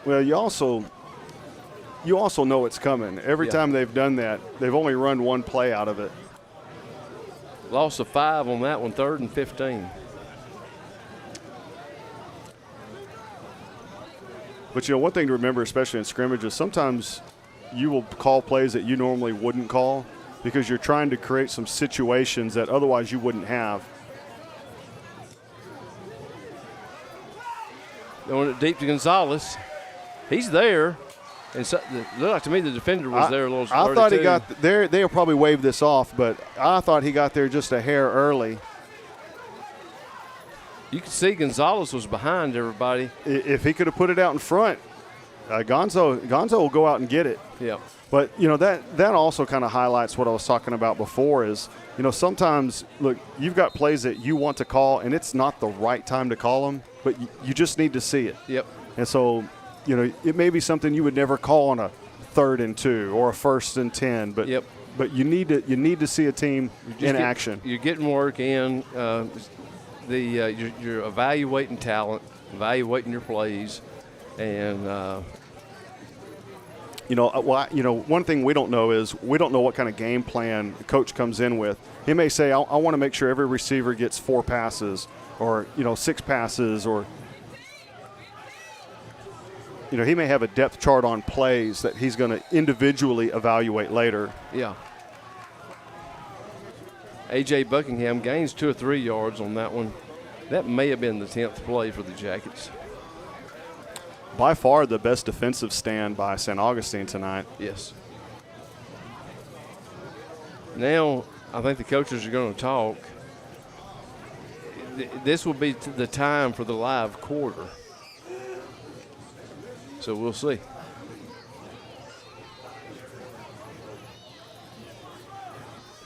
Well, you also know it's coming. Every time they've done that, they've only run 1 play out of it. Loss of 5 on that one, 3rd and 15. But, one thing to remember, especially in scrimmages, sometimes you will call plays that you normally wouldn't call because you're trying to create some situations that otherwise you wouldn't have. Going it deep to Gonzalez. He's there. And so, it looked like to me the defender was there a little early. I thought he got there. They'll probably wave this off, but I thought he got there just a hair early. You could see Gonzalez was behind everybody. If he could have put it out in front, Gonzo will go out and get it. Yeah. But, that also kind of highlights what I was talking about before is, sometimes, look, you've got plays that you want to call, and it's not the right time to call them, but you just need to see it. Yep. And so, it may be something you would never call on a 3rd and 2 or a 1st and 10, but but you need to see a team in action. You're getting work in. You're evaluating talent, evaluating your plays, and one thing we don't know is we don't know what kind of game plan the coach comes in with. He may say, I want to make sure every receiver gets 4 passes or 6 passes, or he may have a depth chart on plays that he's going to individually evaluate later. Yeah. A.J. Buckingham gains 2 or 3 yards on that one. That may have been the 10th play for the Jackets. By far the best defensive stand by St. Augustine tonight. Yes. Now I think the coaches are going to talk. This will be the time for the live quarter. So we'll see.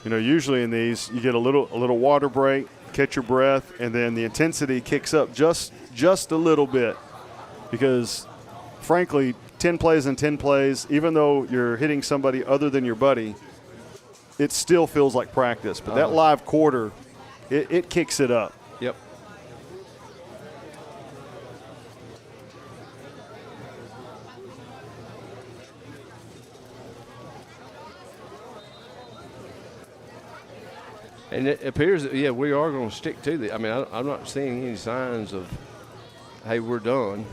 Usually in these, you get a little water break, catch your breath, and then the intensity kicks up just a little bit. Because, frankly, 10 plays and 10 plays, even though you're hitting somebody other than your buddy, it still feels like practice. But that live quarter, it kicks it up. Yep. And it appears that, we are going to stick to the – I mean, I'm not seeing any signs of, hey, we're done.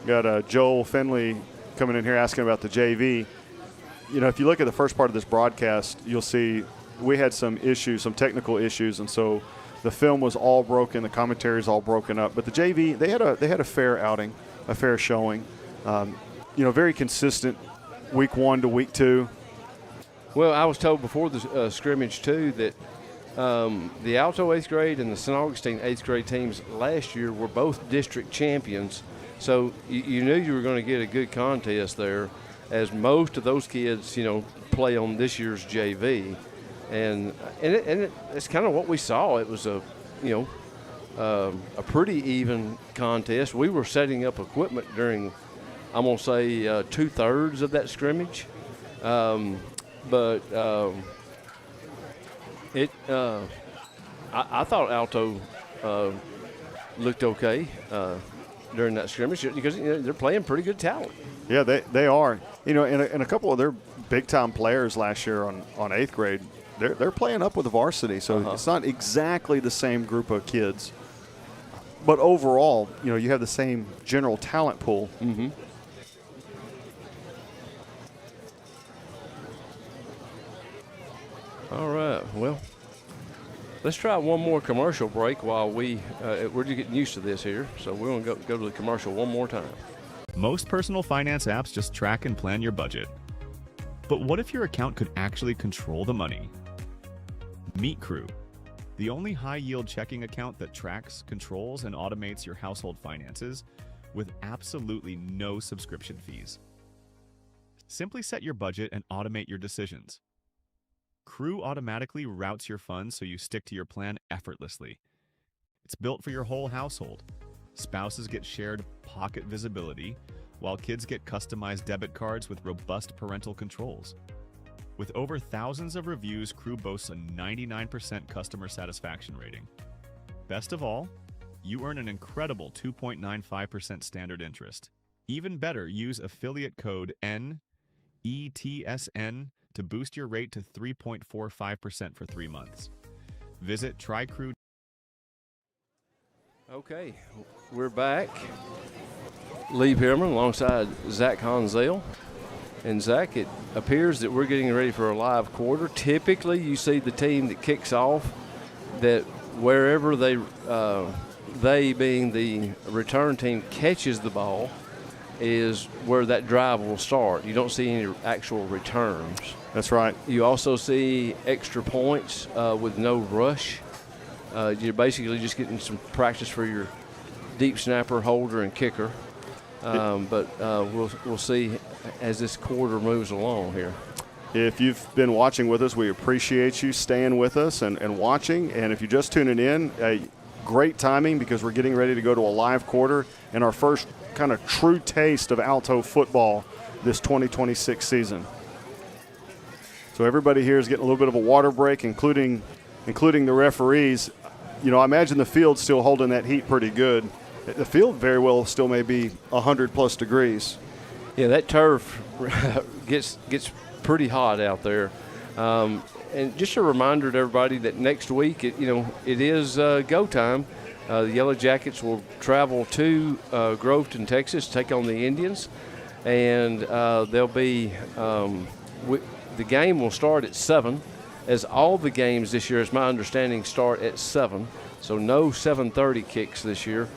Got Joel Finley coming in here asking about the JV. If you look at the first part of this broadcast, you'll see we had some issues, some technical issues, and so the film was all broken, the commentary is all broken up. But the JV, they had a fair outing, a fair showing. Very consistent week 1 to week 2. Well, I was told before the scrimmage, too, that the Alto 8th grade and the St. Augustine 8th grade teams last year were both district champions. So you knew you were going to get a good contest there, as most of those kids, play on this year's JV. And it's kind of what we saw. It was a pretty even contest. We were setting up equipment during, I'm going to say, 2/3 of that scrimmage. But I thought Alto looked okay during that scrimmage because they're playing pretty good talent. Yeah, they are. And a couple of their big-time players last year on 8th grade, they're playing up with the varsity, so it's not exactly the same group of kids. But overall, you have the same general talent pool. Mm-hmm. All right, well, let's try one more commercial break while we're just getting used to this here. So we're going to go to the commercial one more time. Most personal finance apps just track and plan your budget. But what if your account could actually control the money? Meet Crew, the only high-yield checking account that tracks, controls, and automates your household finances with absolutely no subscription fees. Simply set your budget and automate your decisions. Crew automatically routes your funds so you stick to your plan effortlessly. It's built for your whole household. Spouses get shared pocket visibility, while kids get customized debit cards with robust parental controls. With over thousands of reviews, Crew boasts a 99% customer satisfaction rating. Best of all, you earn an incredible 2.95% standard interest. Even better, use affiliate code NETSN to boost your rate to 3.45% for 3 months. Visit TryCrew. Okay, we're back. Lee Pearman alongside Zach Honzell. And Zach, it appears that we're getting ready for a live quarter. Typically, you see the team that kicks off, that wherever they being the return team catches the ball is where that drive will start. You don't see any actual returns. That's right. You also see extra points with no rush. You're basically just getting some practice for your deep snapper, holder, and kicker. But we'll see as this quarter moves along here. If you've been watching with us, we appreciate you staying with us and watching. And if you're just tuning in, great timing because we're getting ready to go to a live quarter and our first kind of true taste of Alto football this 2026 season. So everybody here is getting a little bit of a water break, including the referees. You know, I imagine the field's still holding that heat pretty good. The field very well still may be 100+ degrees. Yeah, that turf gets pretty hot out there. And just a reminder to everybody that next week, it is go time. The Yellow Jackets will travel to Groveton, Texas, take on the Indians, and they'll be the game will start at 7, as all the games this year, as my understanding, start at 7. So no 7:30 kicks this year.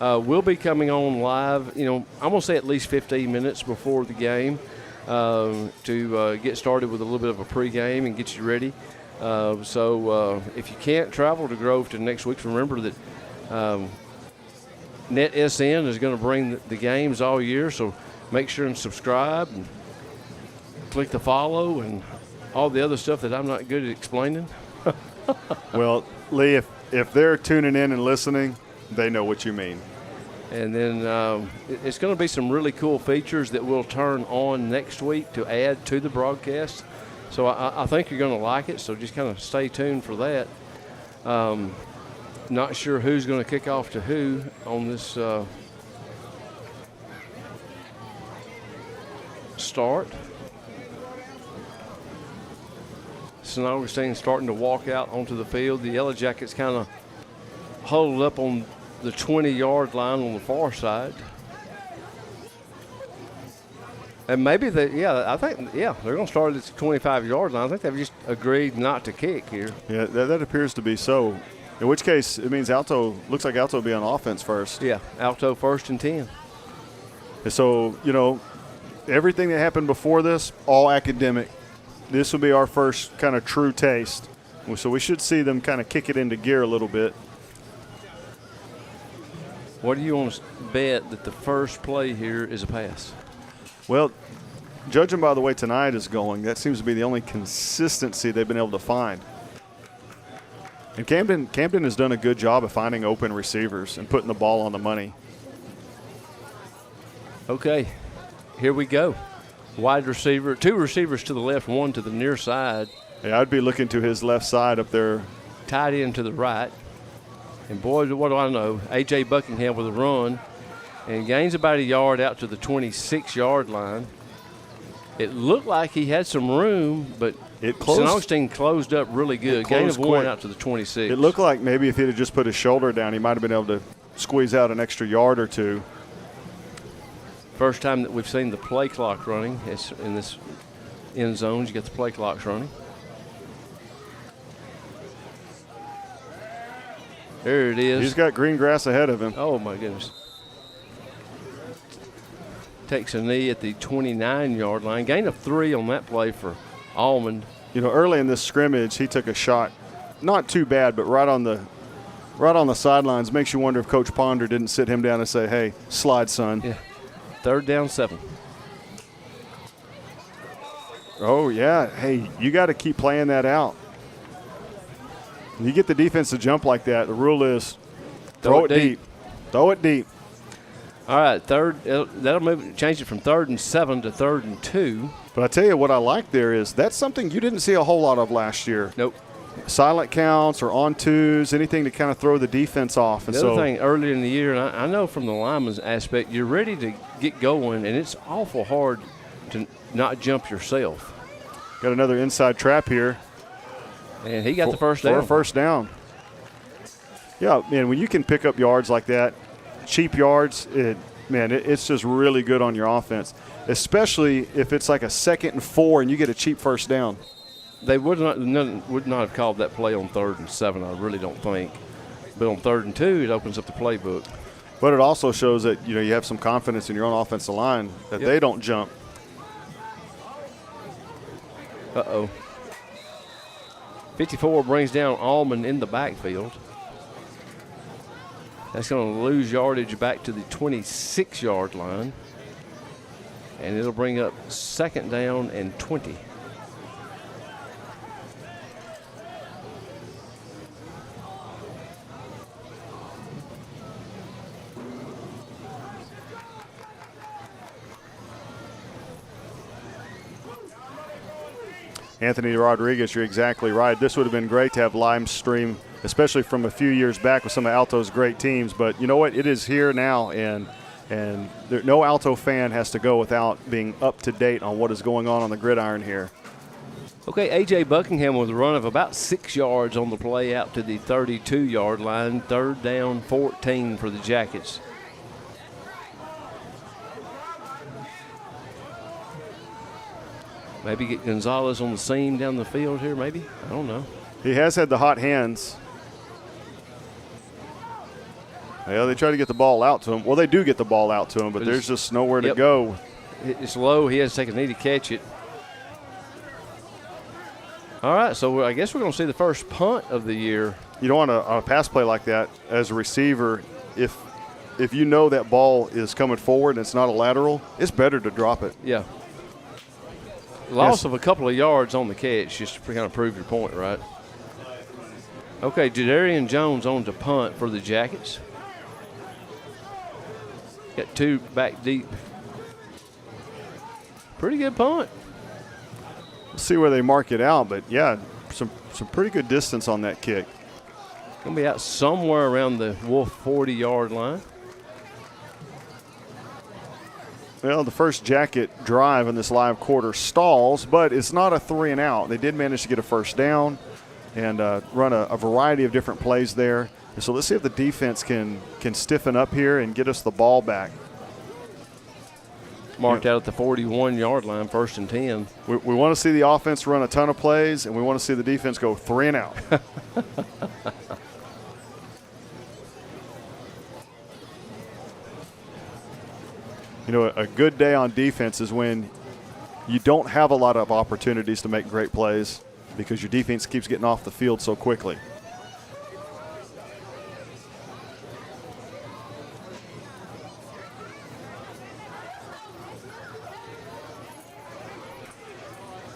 We'll be coming on live, I'm going to say at least 15 minutes before the game to get started with a little bit of a pregame and get you ready. So if you can't travel to Groveton next week, remember that NETSN is going to bring the games all year. So make sure and subscribe and click the follow and all the other stuff that I'm not good at explaining. Well, Lee, if they're tuning in and listening, they know what you mean. And then it's going to be some really cool features that we'll turn on next week to add to the broadcast. So I think you're going to like it, so just kind of stay tuned for that. Not sure who's going to kick off to who on this start. St. Augustine starting to walk out onto the field. The Yellow Jackets kind of huddled up on the 20-yard line on the far side. And maybe they're going to start at the 25-yard line. I think they've just agreed not to kick here. Yeah, that appears to be so. In which case, it means looks like Alto will be on offense first. Yeah, Alto 1st and 10. And so, everything that happened before this, all academic. This will be our first kind of true taste. So we should see them kind of kick it into gear a little bit. What do you want to bet that the first play here is a pass? Well, judging by the way tonight is going, that seems to be the only consistency they've been able to find. And Camden has done a good job of finding open receivers and putting the ball on the money. Okay, here we go. Wide receiver, 2 receivers to the left, 1 to the near side. Yeah, I'd be looking to his left side up there. Tight end to the right. And boy, what do I know? A.J. Buckingham with a run and gains about a yard out to the 26-yard line. It looked like he had some room, but St. Augustine closed up really good. Gain of 1 out to the 26. It looked like maybe if he'd have just put his shoulder down, he might have been able to squeeze out an extra yard or 2. First time that we've seen the play clock running. It's in this end zones. You get the play clocks running. There it is. He's got green grass ahead of him. Oh, my goodness. Takes a knee at the 29-yard line. Gain of 3 on that play for Almond. Early in this scrimmage, he took a shot, not too bad, but right on the sidelines. Makes you wonder if Coach Ponder didn't sit him down and say, "Hey, slide, son." Yeah. 3rd down 7. Oh, yeah. Hey, you got to keep playing that out. When you get the defense to jump like that, the rule is throw it deep. Throw it deep. All right, that'll change it from 3rd and 7 to 3rd and 2. But I tell you what I like there is that's something you didn't see a whole lot of last year. Nope. Silent counts or on twos, anything to kind of throw the defense off. And the other thing earlier in the year, and I know from the lineman's aspect, you're ready to get going, and it's awful hard to not jump yourself. Got another inside trap here. And he got the first down. For a first down. Yeah, man, when you can pick up yards like that, cheap yards, it's just really good on your offense, especially if it's like a 2nd and 4 and you get a cheap first down. They would not have called that play on 3rd and 7, I really don't think. But on 3rd and 2, it opens up the playbook. But it also shows that you have some confidence in your own offensive line that they don't jump. Uh-oh. 54 brings down Almond in the backfield. That's going to lose yardage back to the 26-yard line. And it'll bring up 2nd down and 20. Anthony Rodriguez, you're exactly right. This would have been great to have live stream, especially from a few years back with some of Alto's great teams. But you know what? It is here now, and no Alto fan has to go without being up to date on what is going on the gridiron here. Okay, A.J. Buckingham with a run of about 6 yards on the play out to the 32-yard line. 3rd down, 14 for the Jackets. Maybe get Gonzalez on the seam down the field here, maybe? I don't know. He has had the hot hands. Yeah, they try to get the ball out to him. Well, they do get the ball out to him, but there's just nowhere to go. It's low. He has to take a knee to catch it. All right, so I guess we're going to see the first punt of the year. You don't want a pass play like that as a receiver. If you know that ball is coming forward and it's not a lateral, it's better to drop it. Yeah. Loss of a couple of yards on the catch just to kind of prove your point, right? Okay, Jadarian Jones on to punt for the Jackets. Got 2 back deep. Pretty good punt. We'll see where they mark it out, but yeah, some pretty good distance on that kick. Gonna be out somewhere around the Wolf 40-yard line. Well, the first Jacket drive in this live quarter stalls, but it's not a 3 and out. They did manage to get a first down and run a variety of different plays there. And so let's see if the defense can stiffen up here and get us the ball back. Marked out at the 41-yard line, 1st and 10. We want to see the offense run a ton of plays, and we want to see the defense go 3 and out. You know, a good day on defense is when you don't have a lot of opportunities to make great plays because your defense keeps getting off the field so quickly.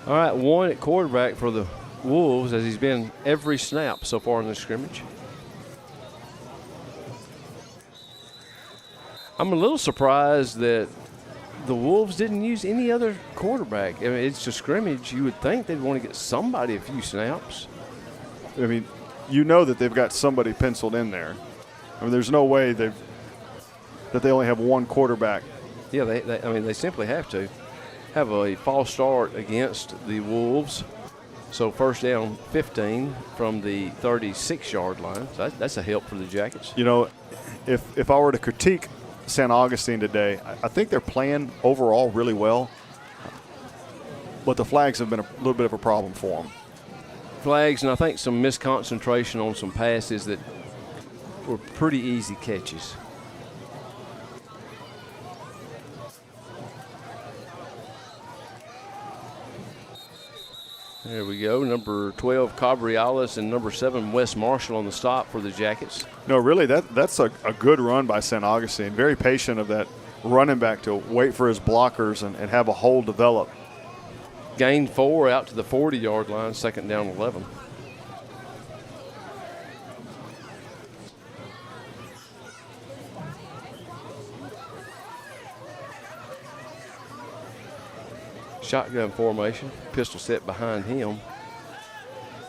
All right, 1 at quarterback for the Wolves, as he's been every snap so far in the scrimmage. I'm a little surprised that the Wolves didn't use any other quarterback. I mean, it's a scrimmage. You would think they'd want to get somebody a few snaps. I mean, you know that they've got somebody penciled in there. I mean, there's no way that they only have one quarterback. Yeah, they simply have to have a false start against the Wolves. So 1st down, 15 from the 36-yard line. So that's a help for the Jackets. You know, if I were to critique St. Augustine today, I think they're playing overall really well, but the flags have been a little bit of a problem for them. Flags, and I think some misconcentration on some passes that were pretty easy catches. There we go. Number 12, Cabriales, and number 7, Wes Marshall on the stop for the Jackets. No, really, that's a good run by St. Augustine. Very patient of that running back to wait for his blockers and have a hole develop. Gained 4 out to the 40-yard line, 2nd down 11. Shotgun formation, pistol set behind him.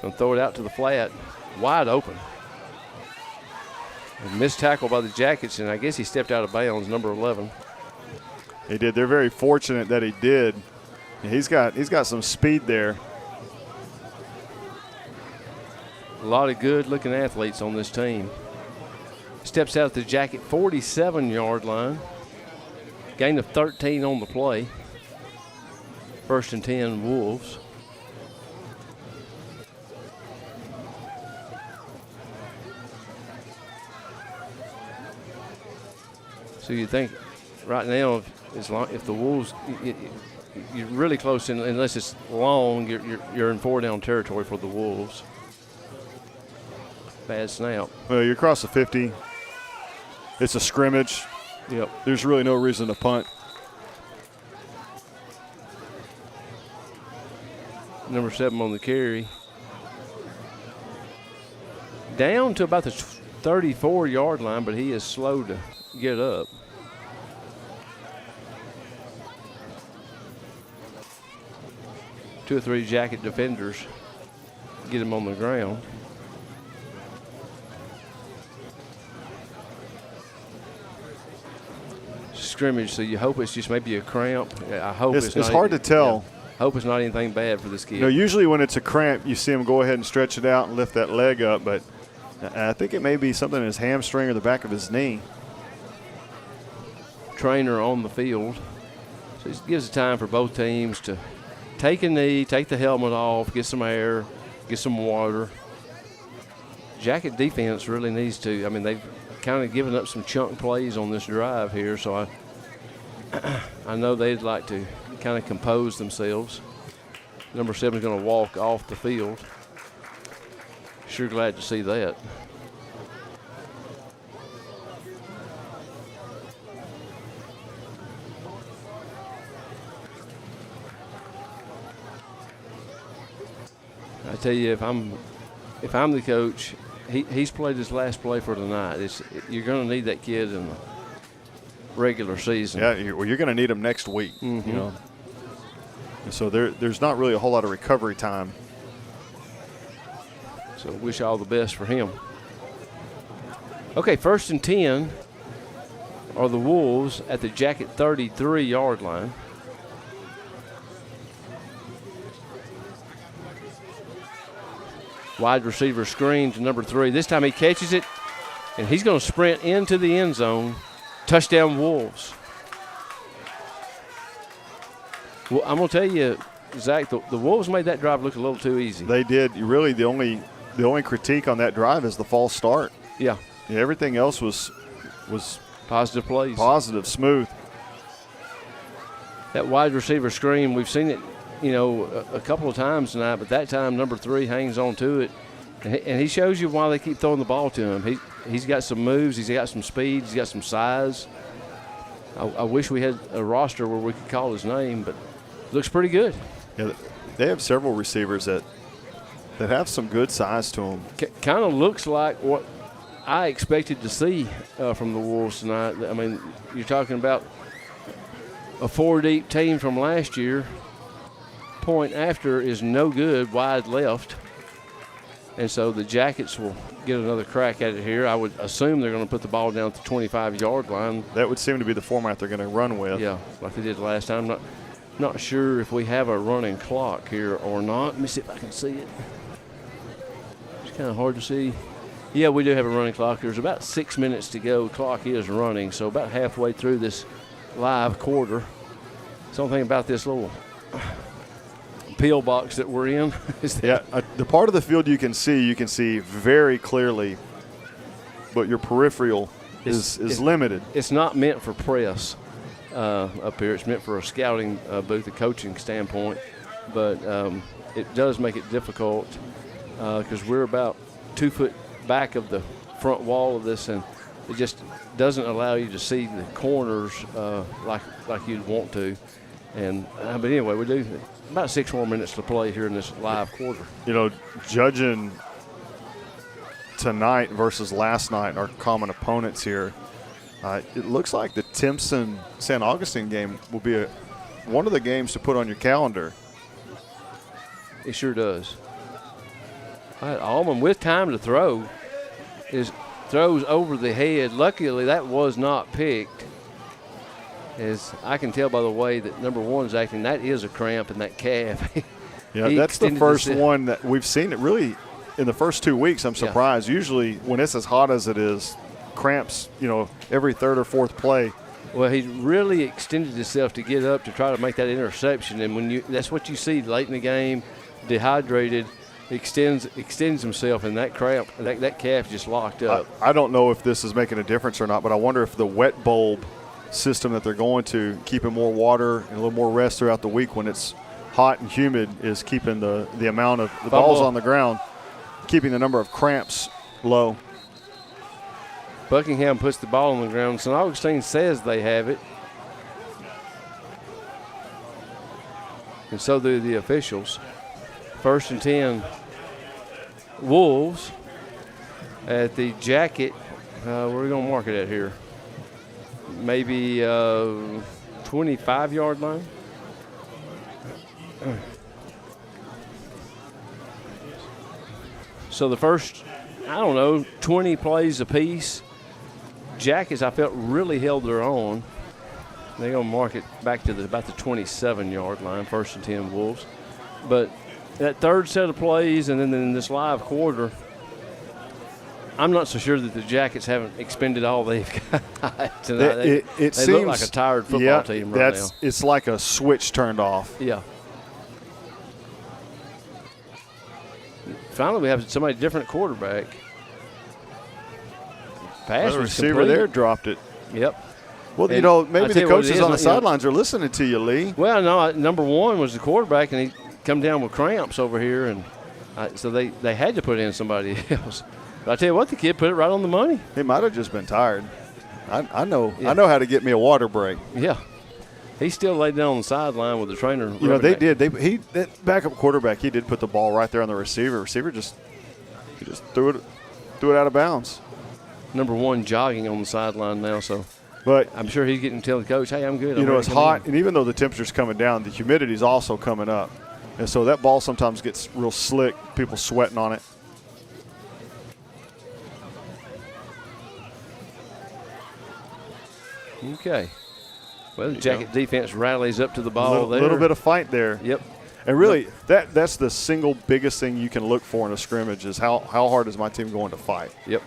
And throw it out to the flat, wide open. A missed tackle by the Jackets, and I guess he stepped out of bounds, number 11. He did. They're very fortunate that he did. He's got some speed there. A lot of good-looking athletes on this team. Steps out at the Jacket 47-yard line. Gain of 13 on the play. 1st and 10, Wolves. So you think right now, if the Wolves, you're really close, unless it's long, you're in 4-down territory for the Wolves. Bad snap. Well, you're across the 50. It's a scrimmage. Yep. There's really no reason to punt. Number 7 on the carry. Down to about the 34-yard line, but he is slow to get up. 2 or 3 Jacket defenders get him on the ground. Scrimmage, so you hope it's just maybe a cramp. I hope It's not, hard to tell. Yeah, hope it's not anything bad for this kid. You know, usually when it's a cramp, you see him go ahead and stretch it out and lift that leg up, but I think it may be something in his hamstring or the back of his knee. Trainer on the field. So it gives time for both teams to take a knee, take the helmet off, get some air, get some water. Jacket defense really needs to, I mean, they've kind of given up some chunk plays on this drive here, so I know they'd like to kind of compose themselves. Number 7 is going to walk off the field. Sure glad to see that. I tell you, if I'm the coach, he's played his last play for tonight. You're going to need that kid in the regular season. Yeah, you're going to need him next week. Mm-hmm. You know, and so there's not really a whole lot of recovery time. So wish all the best for him. Okay, 1st and 10 are the Wolves at the Jacket 33-yard line. Wide receiver screen to number 3. This time he catches it, and he's going to sprint into the end zone. Touchdown, Wolves. Well, I'm going to tell you, Zach, the Wolves made that drive look a little too easy. They did. Really, the only critique on that drive is the false start. Yeah. Everything else was positive plays. Positive, smooth. That wide receiver screen, we've seen it, you know, a couple of times tonight, but that time number 3 hangs on to it, and he shows you why they keep throwing the ball to him. He's got some moves, he's got some speed, he's got some size. I wish we had a roster where we could call his name, but looks pretty good. Yeah, they have several receivers that have some good size to them. Kind of looks like what I expected to see from the Wolves tonight. I mean, you're talking about a 4-deep team from last year. Point after is no good, wide left. And so the Jackets will get another crack at it here. I would assume they're going to put the ball down at the 25-yard line. That would seem to be the format they're going to run with. Yeah, like they did last time. Not sure if we have a running clock here or not. Let me see if I can see it. It's kind of hard to see. Yeah, we do have a running clock. There's about 6 minutes to go. The clock is running, so about halfway through this live quarter. Something about this little peel box that we're in. The part of the field you can see very clearly, but your peripheral is limited. It's not meant for press up here. It's meant for a scouting booth, a coaching standpoint, but it does make it difficult because we're about 2 foot back of the front wall of this, and it just doesn't allow you to see the corners like you'd want to. And but anyway, we do about 6 more minutes to play here in this live quarter. You know, judging tonight versus last night, our common opponents here, it looks like the Timpson-San Augustine game will be one of the games to put on your calendar. It sure does. Allman, with time to throw, throws over the head. Luckily, that was not picked. As I can tell by the way that number 1 is acting, that is a cramp in that calf. Yeah, that's the first one that we've seen it really in the first 2 weeks. I'm surprised. Yeah. Usually when it's as hot as it is, cramps, every 3rd or 4th play. Well, he really extended himself to get up to try to make that interception, and that's what you see late in the game, dehydrated, extends himself, and that cramp, that calf just locked up. I don't know if this is making a difference or not, but I wonder if the wet bulb system that they're going to, keeping more water and a little more rest throughout the week when it's hot and humid, is keeping the amount of the balls on the ground, keeping the number of cramps low. Buckingham puts the ball on the ground. St. Augustine says they have it. And so do the officials. 1st and 10, Wolves at the Jacket. Where are we going to mark it at here? Maybe 25-yard line. So the first, 20 plays apiece, Jackets, I felt, really held their own. They're going to mark it back to about the 27-yard line, 1st and 10 Wolves. But that third set of plays and then in this live quarter, I'm not so sure that the Jackets haven't expended all they've got tonight. They seems, look like a tired football team right now. It's like a switch turned off. Yeah. Finally, we have somebody different quarterback. Pass The was receiver complete. there dropped it. Yep. Well, And maybe the coaches on the sidelines are listening to you, Lee. Well, no, number one was the quarterback, and he come down with cramps over here, and so they had to put in somebody else. But I tell you what, the kid put it right on the money. He might have just been tired. I know how to get me a water break. Yeah. He still laid down on the sideline with the trainer. They did. That backup quarterback, he did put the ball right there on the receiver. Receiver just threw it out of bounds. Number one jogging on the sideline now, so but I'm sure he's getting to tell the coach, hey, I'm good. It's hot, and even though the temperature's coming down, the humidity's also coming up. And so that ball sometimes gets real slick, people sweating on it. Okay. Well, the Jacket defense rallies up to the ball there. A little bit of fight there. Yep. And really, that's the single biggest thing you can look for in a scrimmage is how hard is my team going to fight. Yep.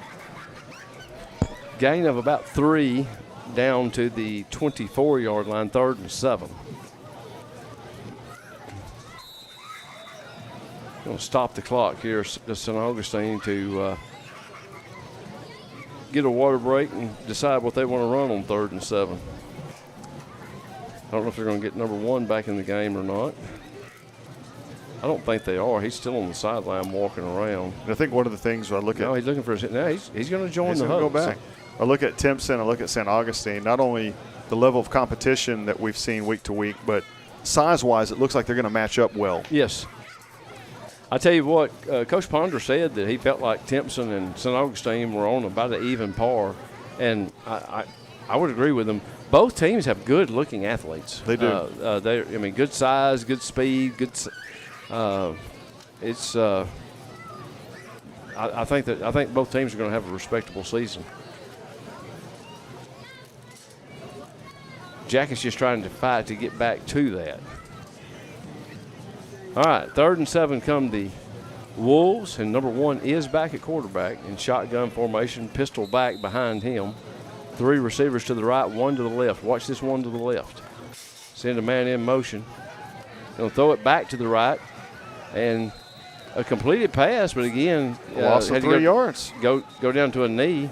Gain of about 3 down to the 24-yard line, 3rd and 7. Going to stop the clock here, St. Augustine, to get a water break and decide what they want to run on 3rd and 7. I don't know if they're going to get number one back in the game or not. I don't think they are. He's still on the sideline walking around. And I think one of the things I look at. No, he's looking for his. No, he's going to join the huddle. huddle. Go back. I look at Timpson, I look at St. Augustine, not only the level of competition that we've seen week to week, but size-wise, it looks like they're going to match up well. Yes. I tell you what, Coach Ponder said that he felt like Timpson and St. Augustine were on about an even par, and I would agree with him. Both teams have good-looking athletes. They do. Good size, good speed, good. I think both teams are going to have a respectable season. Jackets just trying to fight to get back to that. All right, 3rd and 7 come the Wolves, and number one is back at quarterback in shotgun formation, pistol back behind him. 3 receivers to the right, 1 to the left. Watch this one to the left. Send a man in motion. He'll throw it back to the right, and a completed pass, but again, loss of 3 yards. Go down to a knee,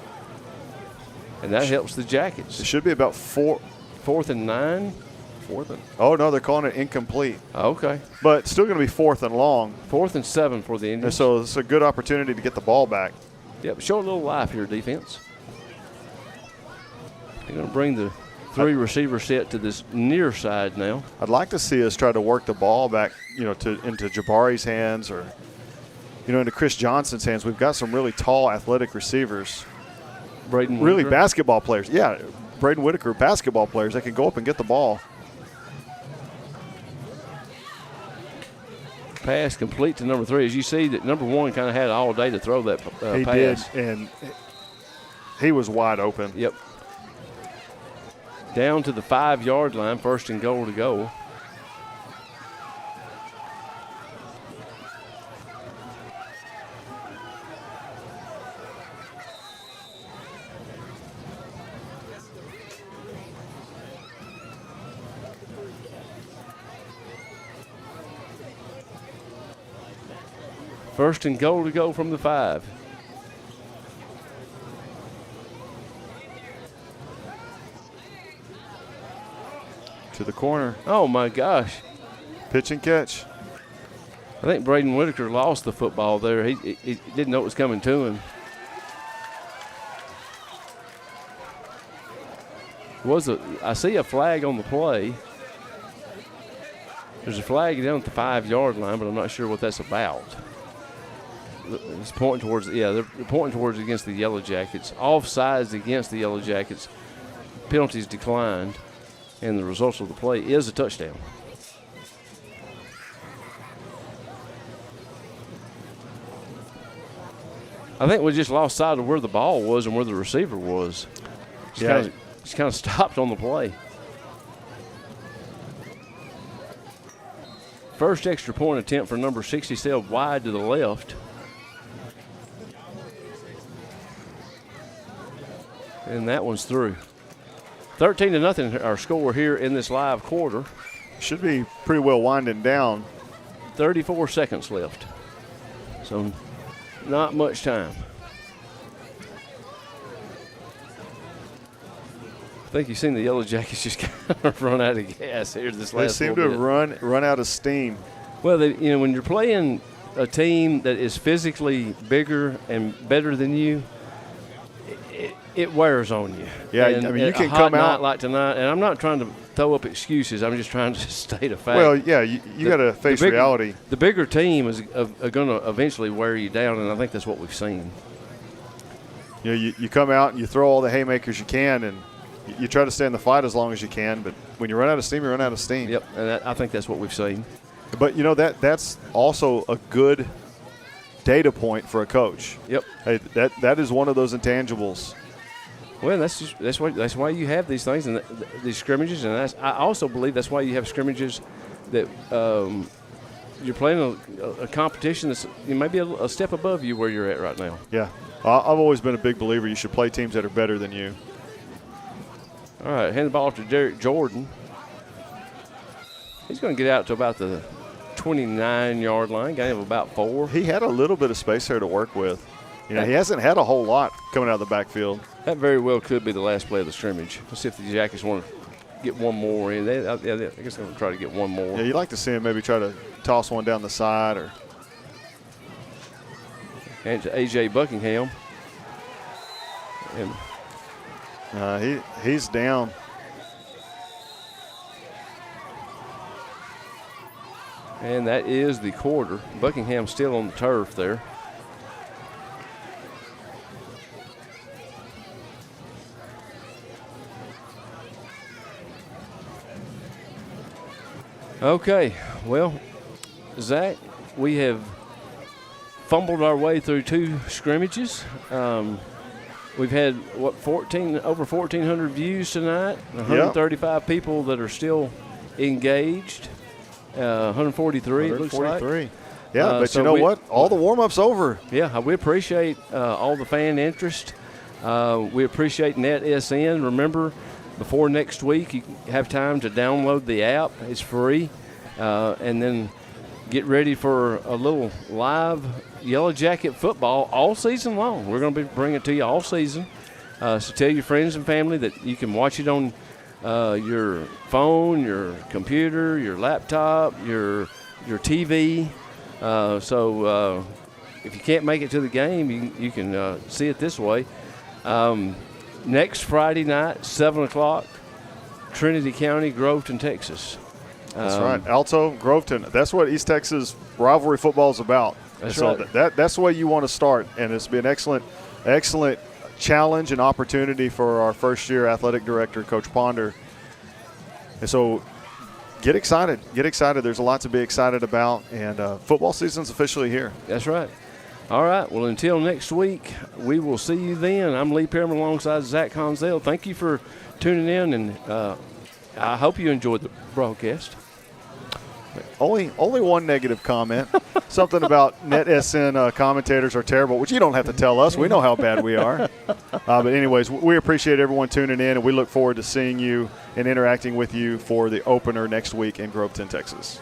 and that helps the Jackets. It should be about 4th and 9. Oh, no, they're calling it incomplete. Okay. But still going to be 4th and long. 4th and 7 for the Indians. And so it's a good opportunity to get the ball back. Yep, show a little life here, defense. They're going to bring the 3 receiver set to this near side now. I'd like to see us try to work the ball back, into Jabari's hands or, into Chris Johnson's hands. We've got some really tall, athletic receivers. Braden really Whitaker. Basketball players. Yeah, Braden Whitaker, basketball players that can go up and get the ball. Pass complete to number 3. As you see, that number 1 kind of had all day to throw that he pass. Did, and he was wide open. Yep. Down to the 5-yard line, 1st and goal to go. First and goal to go from the 5. To the corner. Oh, my gosh. Pitch and catch. I think Braden Whitaker lost the football there. He didn't know it was coming to him. I see a flag on the play. There's a flag down at the 5-yard line, but I'm not sure what that's about. It's pointing towards, they're pointing towards against the Yellow Jackets. Offsides against the Yellow Jackets. Penalties declined, and the result of the play is a touchdown. I think we just lost sight of where the ball was and where the receiver was. Just kind of stopped on the play. First extra point attempt for number 60 sailed wide to the left. And that one's through. 13-0 our score here in this live quarter. Should be pretty well winding down. 34 seconds left. So not much time. I think you've seen the Yellow Jackets just kind of run out of gas here this last They seem to have run out of steam. Well, when you're playing a team that is physically bigger and better than you, it wears on you. Yeah, and I mean, you can come come night out like tonight, and I'm not trying to throw up excuses. I'm just trying to state a fact. Well, yeah, you got to face reality. The bigger team is going to eventually wear you down, and I think that's what we've seen. You know, you come out and you throw all the haymakers you can, and you try to stay in the fight as long as you can. But when you run out of steam, you run out of steam. Yep, and I think that's what we've seen. But you know that's also a good data point for a coach. Yep. Hey, that is one of those intangibles. Well, that's why you have these things and these scrimmages, and I also believe that's why you have scrimmages that you're playing a competition that's maybe a step above you where you're at right now. Yeah, I've always been a big believer you should play teams that are better than you. All right, hand the ball off to Derek Jordan. He's going to get out to about the 29-yard line, gain of about 4. He had a little bit of space there to work with. You know, he hasn't had a whole lot coming out of the backfield. That very well could be the last play of the scrimmage. Let's see if the Jackets want to get one more in. I guess they're going to try to get one more. Yeah, you'd like to see him maybe try to toss one down the side or. And to A.J. Buckingham. And he's down. And that is the quarter. Buckingham still on the turf there. Okay, well, Zach, we have fumbled our way through 2 scrimmages. We've had, over 1,400 views tonight, 135 people that are still engaged, 143 it looks like. Yeah, but so you know what? All the warm-up's over. Yeah, we appreciate all the fan interest. We appreciate NETSN. Remember, before next week, you have time to download the app. It's free. And then get ready for a little live Yellow Jacket football all season long. We're going to be bringing it to you all season. So tell your friends and family that you can watch it on your phone, your computer, your laptop, your TV. So if you can't make it to the game, you can see it this way. Next Friday night, 7 o'clock, Trinity County, Groveton, Texas. That's right. Alto, Groveton. That's what East Texas rivalry football is about. That's so right. That's the way you want to start. And it's been an excellent challenge and opportunity for our first-year athletic director, Coach Ponder. And so get excited. Get excited. There's a lot to be excited about. And football season's officially here. That's right. All right. Well, until next week, we will see you then. I'm Lee Pearman alongside Zach Honzell. Thank you for tuning in, and I hope you enjoyed the broadcast. Only one negative comment. Something about NETSN commentators are terrible, which you don't have to tell us. We know how bad we are. But anyways, we appreciate everyone tuning in, and we look forward to seeing you and interacting with you for the opener next week in Groveton, Texas.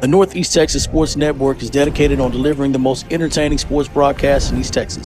The Northeast Texas Sports Network is dedicated on delivering the most entertaining sports broadcasts in East Texas.